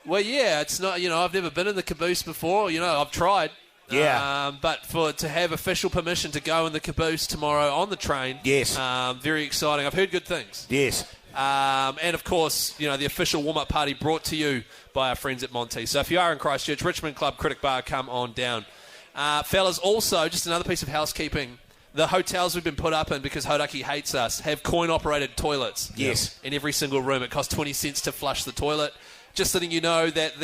Well, yeah, it's not. I've never been in the caboose before. I've tried. Yeah. But to have official permission to go in the caboose tomorrow on the train. Yes. Very exciting. I've heard good things. Yes. And of course, the official warm-up party brought to you by our friends at Monteith. So if you are in Christchurch, Richmond Club, Critic Bar, come on down. Fellas, also, just another piece of housekeeping. The hotels we've been put up in because Hauraki hates us have coin-operated toilets. Yes. In every single room. It costs 20 cents to flush the toilet. Just letting you know that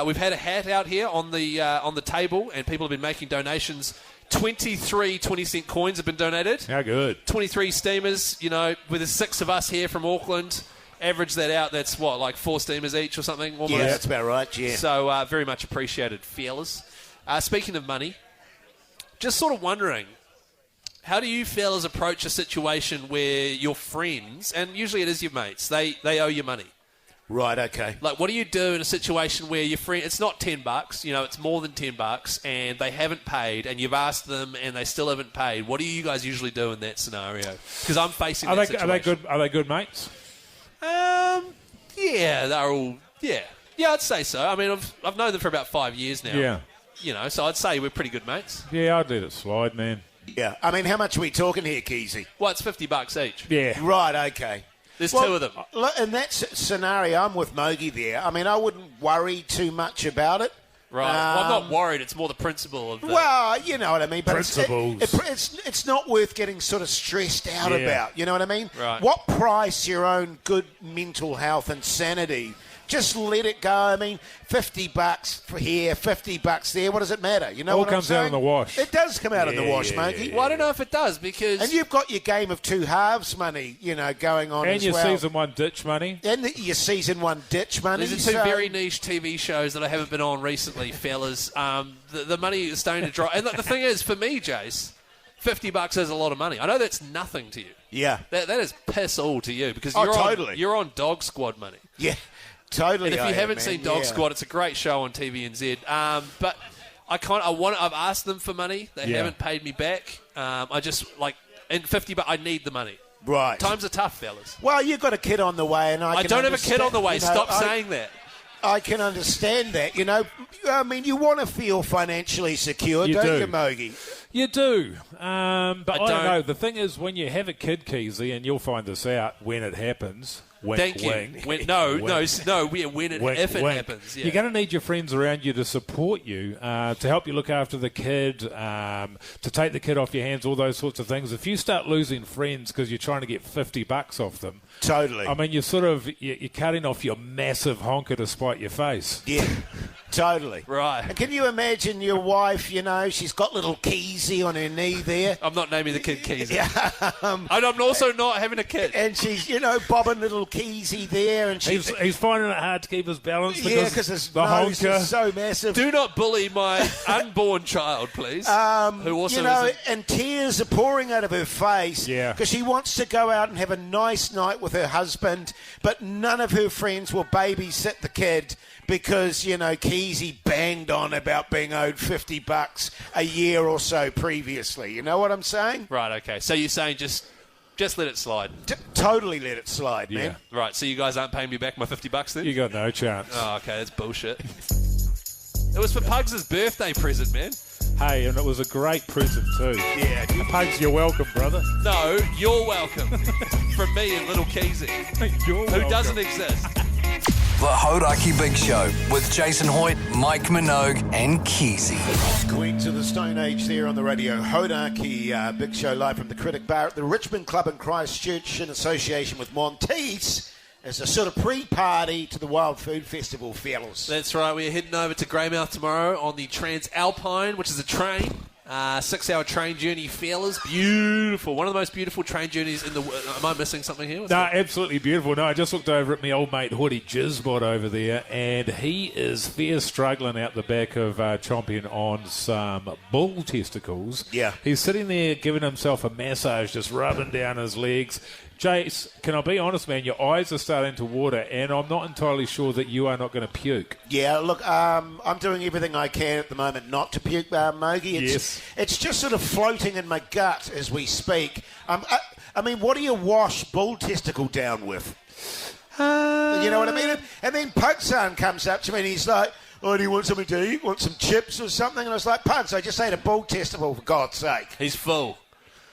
we've had a hat out here on the table, and people have been making donations. 23 20-cent coins have been donated. How good. 23 steamers, with the 6 of us here from Auckland. Average that out, that's what, like 4 steamers each or something? Almost? Yeah, that's about right, yeah. So very much appreciated, fellas. Speaking of money, just sort of wondering, how do you fellas approach a situation where your friends, and usually it is your mates, they owe you money? Right, okay. Like, what do you do in a situation where your friend, it's not $10, it's more than $10, and they haven't paid, and you've asked them, and they still haven't paid? What do you guys usually do in that scenario? Because I'm facing that situation. Are they good mates? Yeah, they're all, yeah, I'd say so. I mean, I've known them for about 5 years now. Yeah. So I'd say we're pretty good mates. Yeah, I'd let it slide, man. Yeah. I mean, how much are we talking here, Keyzie? Well, it's $50 each. Yeah. Right, okay. There's 2 of them. Look, in that scenario, I'm with Mogi there. I mean, I wouldn't worry too much about it. Right. Well, I'm not worried. It's more the principle of the... Well, you know what I mean. But principles. It's not worth getting sort of stressed out about. You know what I mean? Right. What price your own good mental health and sanity? Just let it go. I mean, $50 for here, $50 there. What does it matter? You know All what I'm comes saying? out in the wash. It does come out in the wash, Mogi. Well, I don't know if it does because... And you've got your game of 2 halves money, going on and as your well. season 1 ditch money. And your season 1 ditch money. These are 2 very niche TV shows that I haven't been on recently, fellas. The money is starting to drop. And the thing is, for me, Jace, $50 is a lot of money. I know that's nothing to you. Yeah. That is piss all to you because you're on Dog Squad money. Yeah. Totally. And if you haven't seen Dog Squad, it's a great show on TVNZ. But I've asked them for money. They haven't paid me back. I just and $50, I need the money. Right. Times are tough, fellas. Well, you've got a kid on the way, and I don't have a kid on the way. Stop saying that. I can understand that. I mean, you want to feel financially secure, don't you, Mogi? You do. But I don't know. The thing is, when you have a kid, Keyzie, and you'll find this out when it happens. Wink, Thank you. wink. When it happens. Yeah. You're going to need your friends around you to support you, to help you look after the kid, to take the kid off your hands, all those sorts of things. If you start losing friends because you're trying to get $50 off them, totally. I mean, you're cutting off your massive honker to spite your face. Yeah. Totally. Right. And can you imagine your wife, she's got little Keyzie on her knee there. I'm not naming the kid Keyzie. Yeah. And I'm also not having a kid. And she's, bobbing little Keyzie there. And he's finding it hard to keep his balance because his the nose honker is so massive. Do not bully my unborn child, please. Who also and tears are pouring out of her face. Yeah. Because she wants to go out and have a nice night with her husband, but none of her friends will babysit the kid because, Keyzie banged on about being owed $50 a year or so previously. You know what I'm saying? Right, okay. So you're saying just let it slide? Totally let it slide, man. Right, so you guys aren't paying me back my $50 then? You got no chance. Oh, okay, that's bullshit. It was for Pugs' birthday present, man. Hey, and it was a great present too. Yeah. Pugs, you're welcome, brother. No, you're welcome. From me and little Keyzie. You're welcome. Who doesn't exist. The Hauraki Big Show with Jason Hoyte, Mike Minogue and Keyzie. Queens of the Stone Age there on the Radio Hauraki Big Show live from the Critic Bar at the Richmond Club in Christchurch in association with Monteith as a sort of pre-party to the Wild Food Festival, fellas. That's right. We're heading over to Greymouth tomorrow on the TranzAlpine, which is a train. 6-hour train journey, fellas. Beautiful. One of the most beautiful train journeys in the world. Am I missing something here? No, absolutely beautiful. No, I just looked over at my old mate Hoyte Jizzbot over there, and he is fair struggling out the back of chomping on some bull testicles. Yeah. He's sitting there giving himself a massage, just rubbing down his legs. Jace, can I be honest, man? Your eyes are starting to water, and I'm not entirely sure that you are not going to puke. Yeah, look, I'm doing everything I can at the moment not to puke, Mogi. It's just sort of floating in my gut as we speak. I mean, what do you wash bull testicle down with? You know what I mean? And then Pugson comes up to me and he's like, oh, do you want something to eat? Want some chips or something? And I was like, Pugs, I just ate a bull testicle, for God's sake. He's full.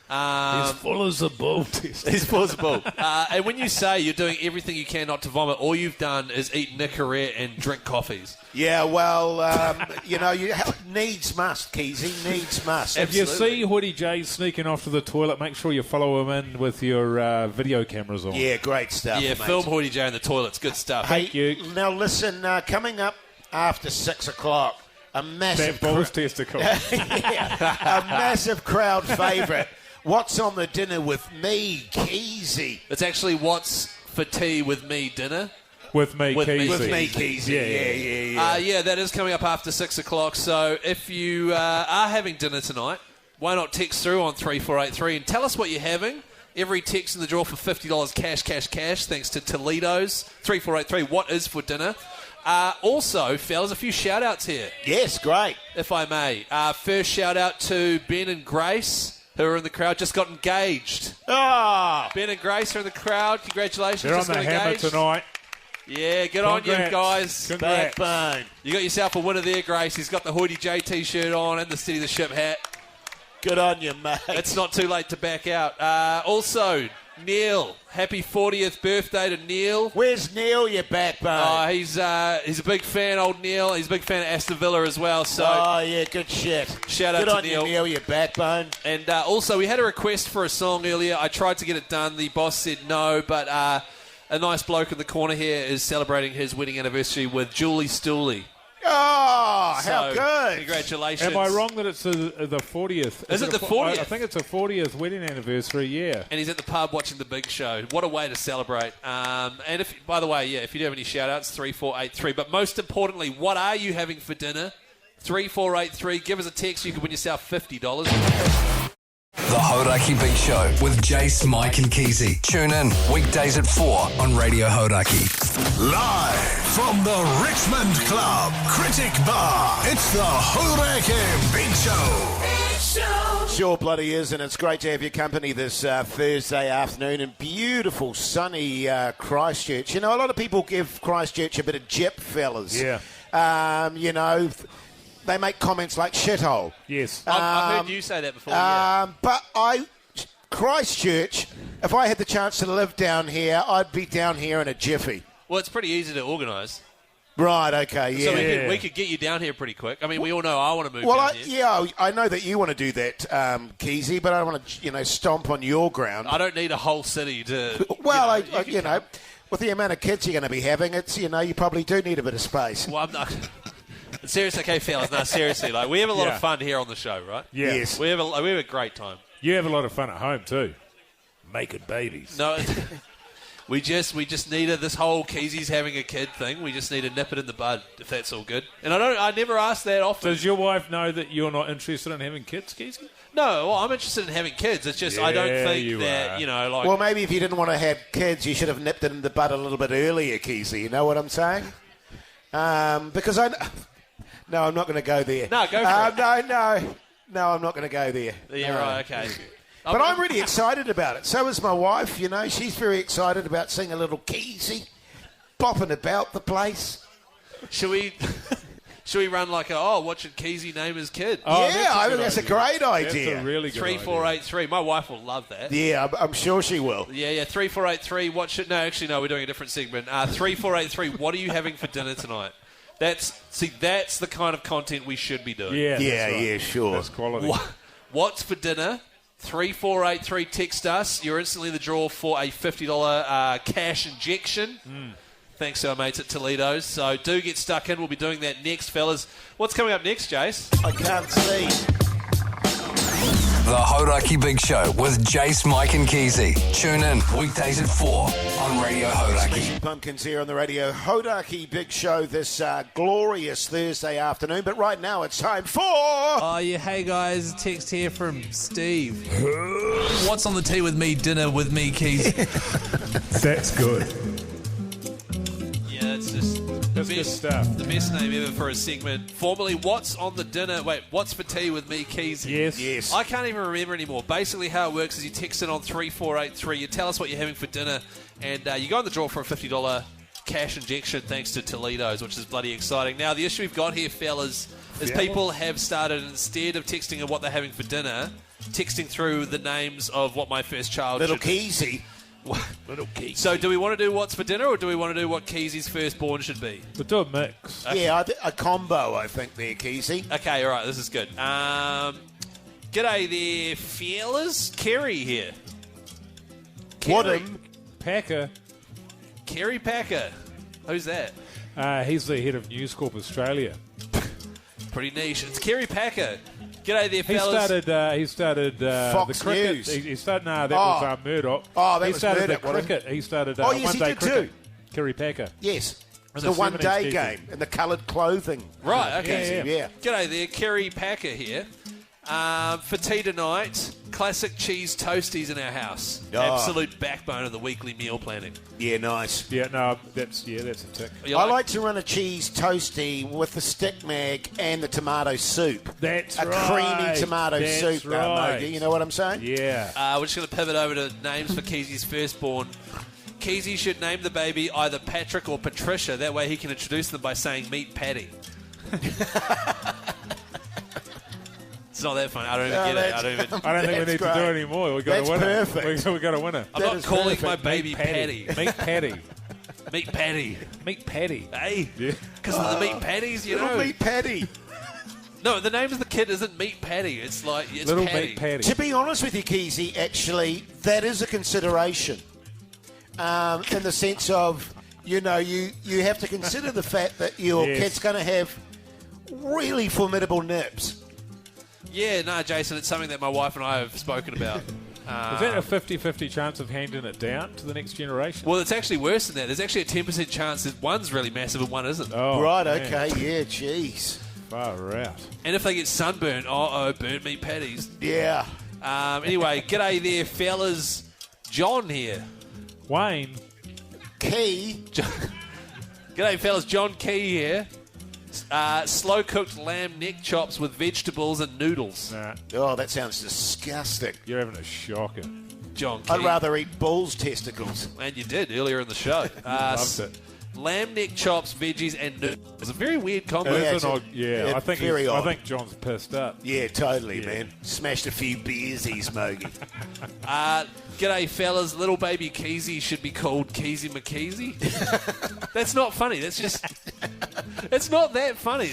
He's full as a bull. He's full as a bull. And when you say you're doing everything you can not to vomit, all you've done is eat Nicorette and drink coffees. Yeah, well, needs must, Keyzie, needs must. If you see Hoodie J sneaking off to the toilet, make sure you follow him in with your video cameras on. Yeah, great stuff, Yeah, mate. Film Hoodie J in the toilets. Good stuff. Thank you. Now, listen, coming up after 6 o'clock, a massive... That bull's testicle. Yeah, a massive crowd favourite. What's on the dinner with me, Keyzie? It's actually what's for tea with me dinner. With me, Keyzie. With me, Keyzie. Yeah. That is coming up after 6 o'clock. So if you are having dinner tonight, why not text through on 3483 and tell us what you're having. Every text in the draw for $50 cash, thanks to Toledo's. 3483, what is for dinner? Also, fellas, a few shout-outs here. Yes, great. If I may. First shout-out to Ben and Grace, who are in the crowd, just got engaged. Ah! Ben and Grace are in the crowd. Congratulations. They're on the hammer tonight. Yeah, good on you guys. Congrats. Backbone. You got yourself a winner there, Grace. He's got the Hoodie J T-shirt on and the Steady the Ship hat. Good on you, mate. It's not too late to back out. Also, Neil. Happy 40th birthday to Neil. Where's Neil, you backbone? He's a big fan, old Neil. He's a big fan of Aston Villa as well. So yeah, good shit. Shout out good to on Neil. You, Neil, you backbone. And also, we had a request for a song earlier. I tried to get it done. The boss said no, but a nice bloke in the corner here is celebrating his wedding anniversary with Julie Stooley. Oh, So, how good. Congratulations. Am I wrong that it's the 40th? Is it the 40th? I think it's a 40th wedding anniversary, yeah. And he's at the pub watching the big show. What a way to celebrate. And if, by the way, if you do have any shout-outs, 3483. But most importantly, what are you having for dinner? 3483. Give us a text. You can win yourself $50. The Hauraki Big Show with Jace, Mike and Keyzie. Tune in weekdays at 4 on Radio Hauraki. Live from the Richmond Club, Critic Bar, it's the Hauraki Big Show. Sure bloody is, and it's great to have your company this Thursday afternoon in beautiful, sunny Christchurch. You know, a lot of people give Christchurch a bit of jip, fellas. Yeah. You know, they make comments like shithole. Yes. I've heard you say that before. Yeah. But Christchurch, if I had the chance to live down here, I'd be down here in a jiffy. Well, it's pretty easy to organise. Right, okay, yeah. So we could get you down here pretty quick. I mean, we all know I want to move down here. Yeah, I know that you want to do that, Keyzie, but I don't want to, stomp on your ground. I don't need a whole city to... Well, with the amount of kids you're going to be having, it's, you probably do need a bit of space. Well, I'm not... Seriously, okay, fellas. No, seriously, we have a lot of fun here on the show, right? Yeah. Yes. We have a great time. You have a lot of fun at home too, making babies. No, we just needed this whole Keyzie's having a kid thing. We just need to nip it in the bud, if that's all good. And I never ask that often. Does your wife know that you're not interested in having kids, Keyzie? No, well, I'm interested in having kids. It's just I don't think that Well, maybe if you didn't want to have kids, you should have nipped it in the bud a little bit earlier, Keyzie. You know what I'm saying? Because No, I'm not going to go there. No, go for it. No, I'm not going to go there. Yeah, right, okay. But I'm really excited about it. So is my wife, She's very excited about seeing a little Keyzie bopping about the place. Should we Should we run like what should Keyzie name his kid? I think that's a great idea. That's a really good 3483. My wife will love that. Yeah, I'm sure she will. Yeah. 3483. No, we're doing a different segment. 3483. What are you having for dinner tonight? That's the kind of content we should be doing. Yeah, sure. That's quality. What's for dinner? 3483. Text us. You're instantly in the draw for a $50 cash injection. Thanks to our mates at Toledo's. So do get stuck in. We'll be doing that next, fellas. What's coming up next, Jace? I can't see. The Hauraki Big Show with Jace, Mike and Keyzie. Tune in weekdays at 4 on Radio Hauraki. Pumpkins here on the Radio Hauraki Big Show this glorious Thursday afternoon. But right now it's time for... Oh, yeah. Hey, guys. Text here from Steve. What's on the tea with me? Dinner with me, Keyzie. That's good. Yeah, it's just That's good stuff. the best name ever for a segment. Formerly, what's on the dinner? Wait, what's for tea with me, Keyzie? Yes. I can't even remember anymore. Basically, how it works is you text in on 3483. You tell us what you're having for dinner, and you go in the draw for a $50 cash injection thanks to Toledo's, which is bloody exciting. Now, the issue we've got here, fellas, is people have started, instead of texting in what they're having for dinner, texting through the names of what my first child Little should be. Keyzie. Little Keyzie. So do we want to do what's for dinner, or do we want to do what Keyzie's firstborn should be? But do a mix. Yeah, a combo, I think, there, Keyzie. Okay, all right, this is good. G'day there, fellas. Kerry here. Wadham. Packer. Kerry Packer. Who's that? He's the head of News Corp Australia. Pretty niche. It's Kerry Packer. G'day there, fellas. He started Fox the cricket. News. He started. No, that was Murdoch. Oh, that he was started Murdoch, the wasn't cricket. He started Oh, yes, he one-day did cricket. too. Kerry Packer. Yes. Was The it one-day 70s game and the coloured clothing. Right, okay. Yeah. G'day there, Kerry Packer here. For tea tonight, classic cheese toasties in our house. Oh. Absolute backbone of the weekly meal planning. Yeah, nice. Yeah, no, that's a tick. You I like to run a cheese toasty with the stick mag and the tomato soup. That's a right. creamy tomato That's soup, right. Mogi. You know what I'm saying? Yeah. We're just going to pivot over to names for Keyzie's firstborn. Keyzie should name the baby either Patrick or Patricia. That way he can introduce them by saying, meet Patty. It's not that funny. I don't even get it. I don't think we need to do any more. We've got That's a winner. perfect. We've got a winner. I'm That not is calling perfect. my baby Patty. Meet Patty. Meet Patty. Meet Patty. Hey, Yeah. because of the meat patties, you know. Little meat patty. No, the name of the kid isn't Meat Patty. It's like it's Little Patty. Meat Patty. To be honest with you, Keyzie, actually, that is a consideration. In the sense of, you have to consider the fact that your Yes. kid's going to have really formidable nibs. Yeah, no, Jason, it's something that my wife and I have spoken about. Is that a 50-50 chance of handing it down to the next generation? Well, it's actually worse than that. There's actually a 10% chance that one's really massive and one isn't. Oh, Right, man. okay, yeah, jeez. Far out. And if they get sunburnt, burnt meat patties. Yeah. Anyway, g'day there, fellas. John here. Wayne. Key. G'day, fellas. John Key here. Slow-cooked lamb neck chops with vegetables and noodles. Nah, Oh, that sounds disgusting. you're having a shocker. John Key. I'd rather eat bull's testicles. And you did earlier in the show. Loved it. Lamb neck chops, veggies, and noodles. It's a very weird combo. Yeah, That's it's an a- odd, yeah, yeah, I think very I odd. think John's pissed up. Yeah, totally, man. Smashed a few beersies, Mogi. G'day, fellas. Little baby Keyzie should be called Keyzie McKeezie. That's not funny. That's just... It's not that funny.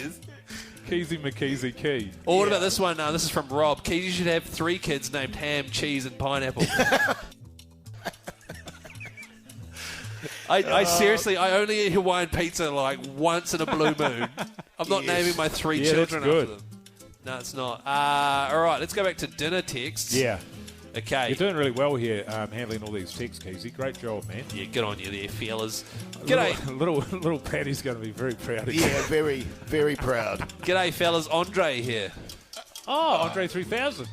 Keyzie McKeezie Key. Or what about this one? This is from Rob. Keyzie should have 3 kids named Ham, Cheese, and Pineapple. I seriously, I only eat Hawaiian pizza like once in a blue moon. I'm not Yes. naming my 3 Yeah, that's children good. after them. No, it's not. All right, let's go back to dinner texts. Yeah. Okay. You're doing really well here handling all these texts, Keyzie. Great job, man. Yeah, good on you there, fellas. G'day. Little Patty's going to be very proud of you. Yeah, very, very proud. G'day, fellas. Andre here. Oh, Andre 3000.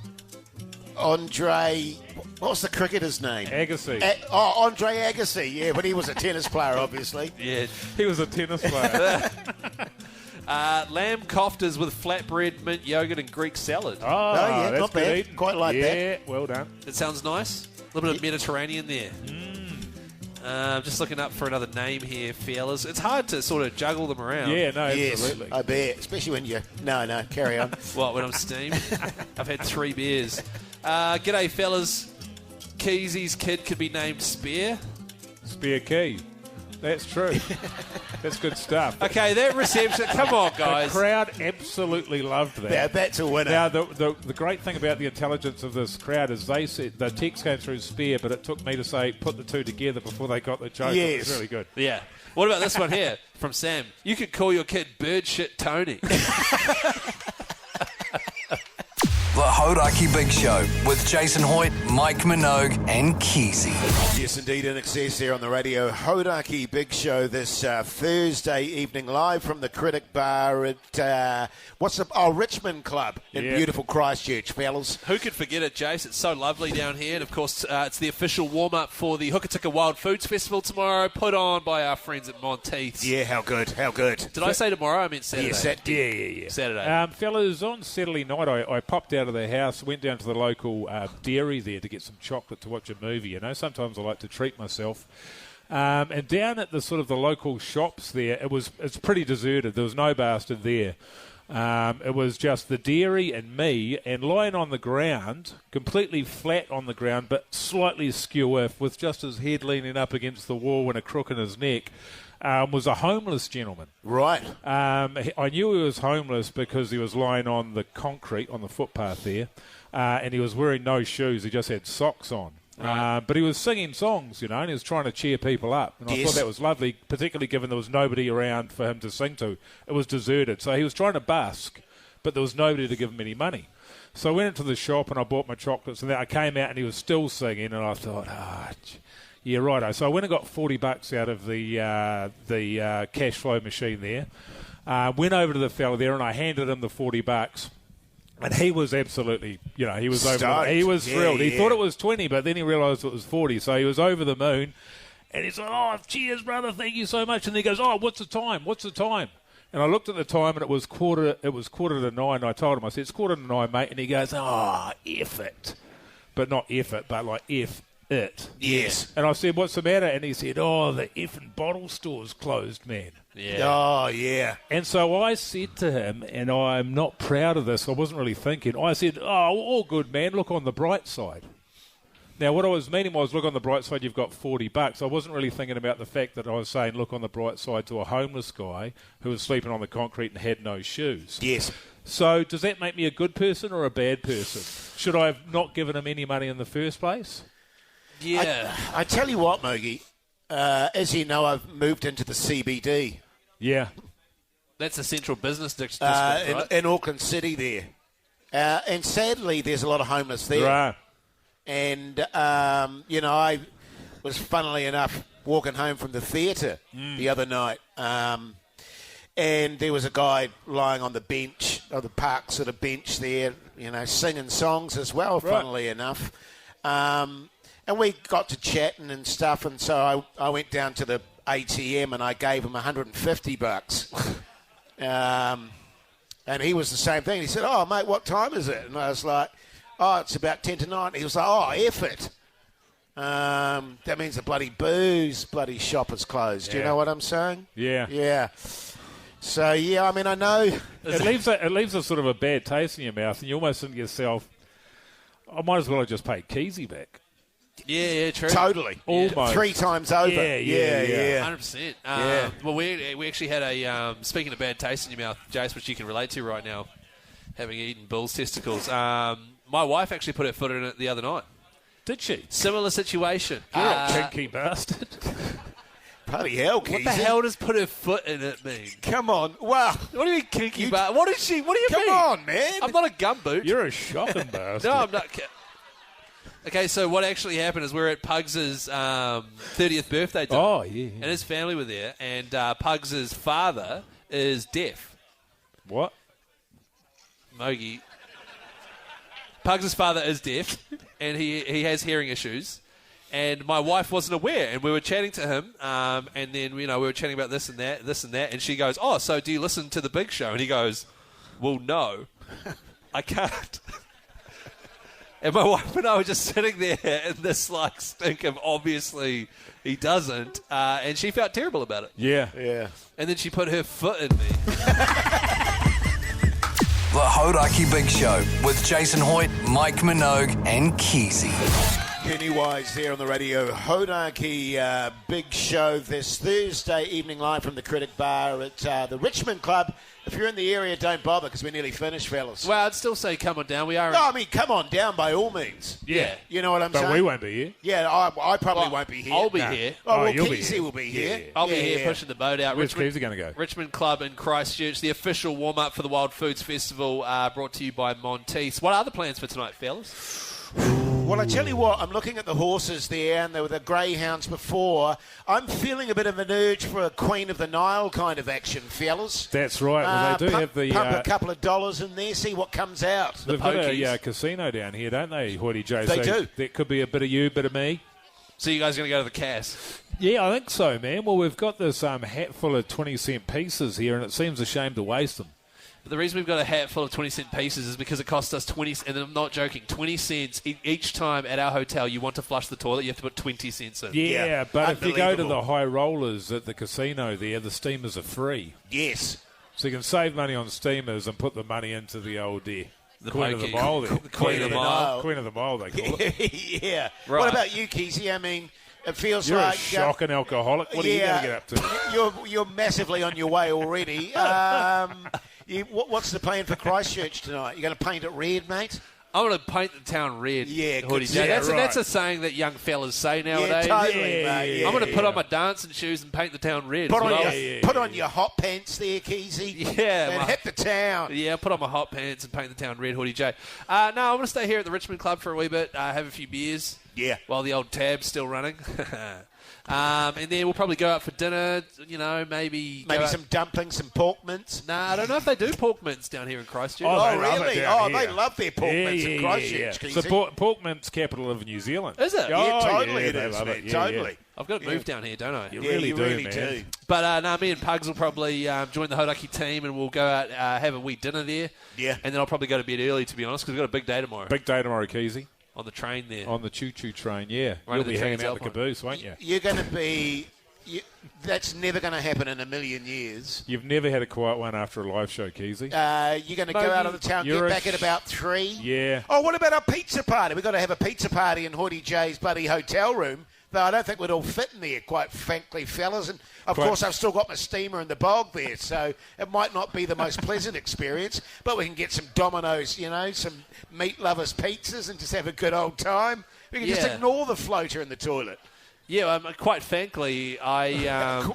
Andre, what's the cricketer's name? Agassi. Andre Agassi, yeah, but he was a tennis player, obviously. Yeah. He was a tennis player. Lamb koftas with flatbread, mint yogurt, and Greek salad. Oh, yeah, that's not good bad. eating. Quite like that. Yeah, well done. That sounds nice. A little bit of Mediterranean there. Just looking up for another name here, fellas. It's hard to sort of juggle them around. Yeah, no, Yes, absolutely. I bet. Especially when you... No, carry on. What, when I'm steamed? I've had 3 beers. G'day, fellas. Keyzie's kid could be named Spear. Spear Key. That's true. That's good stuff. Okay, that reception. Come on, guys. The crowd absolutely loved that. Yeah, that's a winner. Now, the great thing about the intelligence of this crowd is they said the text came through Spear, but it took me to say put the two together before they got the joke. Yes. It was really good. Yeah. What about this one here from Sam? You could call your kid Bird Shit Tony. The Hauraki Big Show with Jason Hoyte, Mike Minogue and Keyzie. Yes, indeed, in excess there on the Radio Hauraki Big Show this Thursday evening, live from the Critic Bar at, Richmond Club in beautiful Christchurch, fellas. Who could forget it, Jace? It's so lovely down here. And, of course, it's the official warm-up for the Hokitika Wild Foods Festival tomorrow, put on by our friends at Monteith. Yeah, how good. Did I say tomorrow? I meant Saturday. Yeah, Saturday. Yeah. Saturday. Fellas, on Saturday night, I popped out of the house, went down to the local dairy there to get some chocolate to watch a movie. You know, sometimes I like to treat myself. And down at the sort of the local shops there, it's pretty deserted. There was no bastard there. It was just the dairy and me, and lying on the ground, completely flat on the ground, but slightly askew with just his head leaning up against the wall and a crook in his neck. Was a homeless gentleman. Right. I knew he was homeless because he was lying on the concrete on the footpath there, and he was wearing no shoes. He just had socks on. Right. But he was singing songs, you know, and he was trying to cheer people up. And I thought that was lovely, particularly given there was nobody around for him to sing to. It was deserted. So he was trying to busk, but there was nobody to give him any money. So I went into the shop and I bought my chocolates, and then I came out and he was still singing, and I thought, yeah, righto. So I went and got $40 out of the cash flow machine there. Went over to the fella there and I handed him the $40. And he was absolutely, he was over. He was thrilled. He thought it was 20, but then he realised it was 40. So he was over the moon. And he said, cheers, brother. Thank you so much. And he goes, what's the time? What's the time? And I looked at the time, and it was quarter to 9. I told him, I said, it's 8:45, mate. And he goes, F it. But not F it, but like F it. Yes. And I said, what's the matter? And he said, the effing bottle store's closed, man. Yeah. Oh, yeah. And so I said to him, and I'm not proud of this, I wasn't really thinking, I said, all good, man, look on the bright side. Now, what I was meaning was, look on the bright side, you've got $40. I wasn't really thinking about the fact that I was saying, look on the bright side to a homeless guy who was sleeping on the concrete and had no shoes. Yes. So does that make me a good person or a bad person? Should I have not given him any money in the first place? Yeah. I tell you what, Mogi, as you know, I've moved into the CBD. Yeah. That's the central business district, right? in Auckland City there. And sadly, there's a lot of homeless there. Right. And, I was, funnily enough, walking home from the theatre the other night. And there was a guy lying on the bench, or the park sort of bench there, singing songs as well, funnily enough. And we got to chatting and stuff, and so I went down to the ATM and I gave him $150. And he was the same thing. He said, mate, what time is it? And I was like, it's about 10 to 9. He was like, F it. That means the bloody bloody shop is closed. Yeah. Do you know what I'm saying? Yeah. Yeah. So, I mean, I know. It leaves a sort of a bad taste in your mouth, and you almost think to yourself, I might as well have just paid Keyzie back. Yeah, true. Totally. Almost. 3 times over. Yeah. 100%. Yeah. Well, we actually had a, speaking of bad taste in your mouth, Jace, which you can relate to right now, having eaten bull's testicles. My wife actually put her foot in it the other night. Did she? Similar situation. You're a kinky bastard. Bloody hell, Keyzie. What the hell does put her foot in it mean? Come on. Wow. What do you mean kinky bastard? What do you mean? Come on, man. I'm not a gumboot. You're a shocking bastard. No, I'm not. Okay, so what actually happened is we're at Pugs' 30th birthday dinner. Oh, yeah. And his family were there, and Pugs' father is deaf. What? Mogi. Pugs' father is deaf, and he has hearing issues. And my wife wasn't aware, and we were chatting to him, and then, we were chatting about this and that, and she goes, so do you listen to the Big Show? And he goes, well, no, I can't. And my wife and I were just sitting there in this like stink of obviously he doesn't, and she felt terrible about it. Yeah. And then she put her foot in me. The Hauraki Big Show with Jason Hoyte, Mike Minogue and Keyzie. Kenny Wise there on the Radio Hauraki Big Show this Thursday evening live from the Critic Bar at the Richmond Club. If you're in the area, don't bother because we're nearly finished, fellas. Well, I'd still say come on down. We are. No, I mean, come on down by all means. Yeah. You know what I'm saying? But we won't be here. Yeah, I probably won't be here. I'll be here. Oh, well, you'll be Keyzie here. will be here. I'll be here pushing the boat out. Where's Keyzie going to go? Richmond Club in Christchurch, the official warm-up for the Wild Foods Festival, brought to you by Monteith. What are the plans for tonight, fellas? Well, I tell you what, I'm looking at the horses there, and there were the greyhounds before. I'm feeling a bit of an urge for a Queen of the Nile kind of action, fellas. That's right. Well, they do have the... Pump a couple of dollars in there, see what comes out. They've got a casino down here, don't they, Hoyte J? They do. That could be a bit of you, bit of me. So you guys are going to go to the Cass? Yeah, I think so, man. Well, we've got this hat full of 20-cent pieces here, and it seems a shame to waste them. The reason we've got a hat full of 20-cent pieces is because it costs us 20, and I'm not joking, 20 cents each time at our hotel you want to flush the toilet, you have to put 20 cents in. Yeah, but if you go to the high rollers at the casino there, the steamers are free. Yes. So you can save money on steamers and put the money into the old The Queen of the Mile there. Queen of the Mile. Queen of the Mile, they call it. Yeah. Right. What about you, Keyzie? I mean, it feels You're like... a shocking alcoholic. What are you going to get up to? You're massively on your way already. What's the plan for Christchurch tonight? You going to paint it red, mate? I want to paint the town red. Yeah, Hoodie good. J. Yeah, That's a saying that young fellas say nowadays. Yeah, totally, mate. I'm going to put on my dancing shoes and paint the town red. Put on your hot pants there, Keyzie. Yeah. And hit the town. Yeah, put on my hot pants and paint the town red, Hoodie J. No, I want to stay here at the Richmond Club for a wee bit, have a few beers. Yeah. While the old tab's still running. And then we'll probably go out for dinner, maybe some dumplings, some pork mints. Nah, I don't know if they do pork mints down here in Christchurch. Oh, really? They love their pork mints in Christchurch. Yeah. So pork mints, capital of New Zealand. Is it? Yeah, totally it they is, love mate. It. Totally. I've got to move down here, don't I? You really do, man. But me and Pugs will probably join the Hauraki team and we'll go out have a wee dinner there. Yeah. And then I'll probably go to bed early, to be honest, because we've got a big day tomorrow. Big day tomorrow, Keyzie. On the train there. On the choo-choo train, yeah. Right. You'll be hanging out the caboose, won't you? You're going to be... that's never going to happen in a million years. You've never had a quiet one after a live show, Keyzie. You're going to go out of the town, get back at about 3. Yeah. Oh, what about our pizza party? We've got to have a pizza party in Hoyte J's bloody hotel room. Though I don't think we'd all fit in there, quite frankly, fellas. And, of course, I've still got my steamer in the bog there, so it might not be the most pleasant experience. But we can get some Domino's, some meat lovers pizzas and just have a good old time. We can just ignore the floater in the toilet. Yeah, quite frankly, well,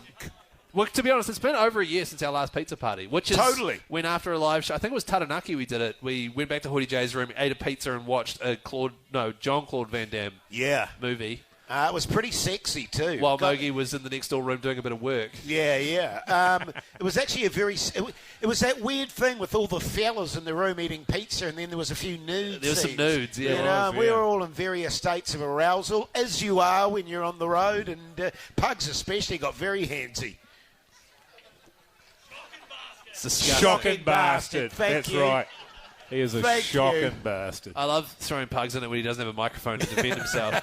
to be honest, it's been over a year since our last pizza party, which is when after a live show, I think it was Taranaki we did it. We went back to Hoyte J's room, ate a pizza and watched a Jean-Claude Van Damme movie. It was pretty sexy too. While Mogi was in the next door room doing a bit of work. Yeah. It was actually it was that weird thing with all the fellas in the room eating pizza, and then there was a few nudes. There were some nudes, yeah. We were all in various states of arousal, as you are when you're on the road, and Pugs especially got very handsy. It's disgusting. Shocking bastard. That's right. He is a shocking bastard. I love throwing Pugs in it when he doesn't have a microphone to defend himself.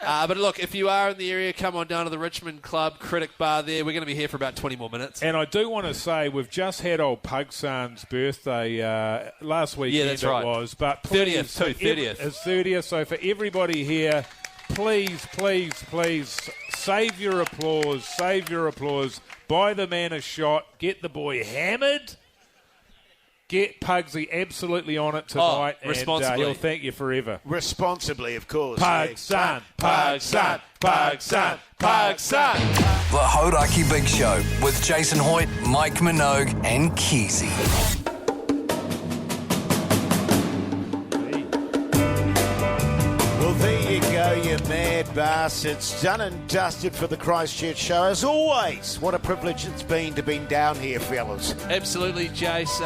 But look, if you are in the area, come on down to the Richmond Club, Critic Bar there. We're going to be here for about 20 more minutes. And I do want to say, we've just had old Pugsan's birthday last weekend. Yeah, that's right. It was. But please, 30th, too. 30th. It's 30th. So for everybody here, please, save your applause. Save your applause. Buy the man a shot. Get the boy hammered. Get Pugsy absolutely on it tonight, and he'll thank you forever. Responsibly, of course. Pugson. The Hauraki Big Show with Jason Hoyte, Mike Minogue and Keyzie. Well, there you go, you mad bastards. Done and dusted for the Christchurch show. As always, what a privilege it's been to be down here, fellas. Absolutely, Jace.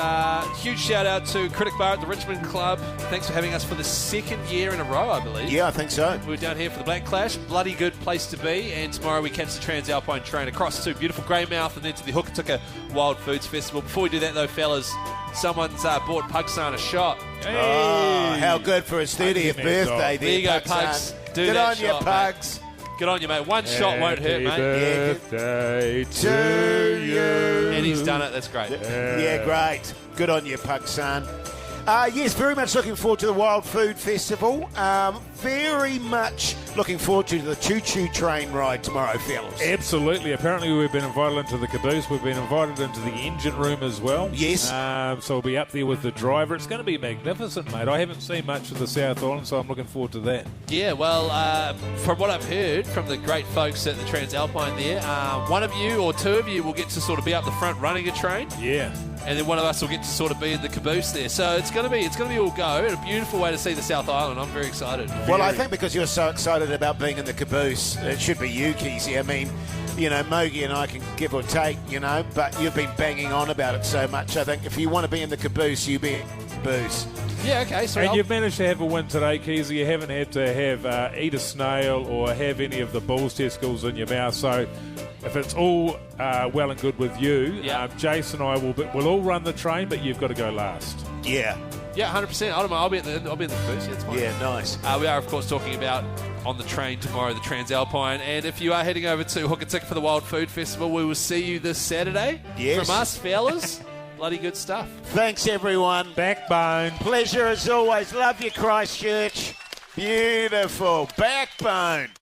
Huge shout out to Critic Bar at the Richmond Club. Thanks for having us for the second year in a row, I believe. Yeah, I think so. We're down here for the Black Clash. Bloody good place to be. And tomorrow we catch the TranzAlpine train across to beautiful Greymouth and then to the Hookatuka Wild Foods Festival. Before we do that, though, fellas, someone's bought Pugsan a shot. Oh, how good for his 30th birthday. There you go, Pugsan. Pugs. Do Good that on shot, you, Pugs. Mate. Good on you, mate. One shot won't hurt, mate. Birthday to you. And he's done it. That's great. Yeah, great. Good on you, Pugsan. Yes, very much looking forward to the Wild Food Festival. Very much looking forward to the choo-choo train ride tomorrow, fellas. Absolutely. Apparently we've been invited into the caboose. We've been invited into the engine room as well. Yes. So we'll be up there with the driver. It's going to be magnificent, mate. I haven't seen much of the South Island, so I'm looking forward to that. Yeah, well, from what I've heard from the great folks at the TranzAlpine there, one of you or two of you will get to sort of be up the front running a train. Yeah. And then one of us will get to sort of be in the caboose there. So it's going to be all go. And a beautiful way to see the South Island. I'm very excited. Well, I think because you're so excited about being in the caboose, it should be you, Keyzie. I mean, you know, Mogi and I can give or take, you know, but you've been banging on about it so much. I think if you want to be in the caboose, you be in the caboose. Yeah, okay. So and you've managed to have a win today, Keyzie. You haven't had to have eat a snail or have any of the bull's testicles in your mouth. So if it's all well and good with you, Jason and I we'll all run the train, but you've got to go last. Yeah. Yeah, 100%. I don't mind. I'll be in the first. Yeah, it's fine. Yeah, nice. We are, of course, talking about on the train tomorrow, the TranzAlpine. And if you are heading over to Hook a Ticket for the Wild Food Festival, we will see you this Saturday. Yes. From us, fellas. Bloody good stuff. Thanks, everyone. Backbone. Pleasure as always. Love you, Christchurch. Beautiful. Backbone.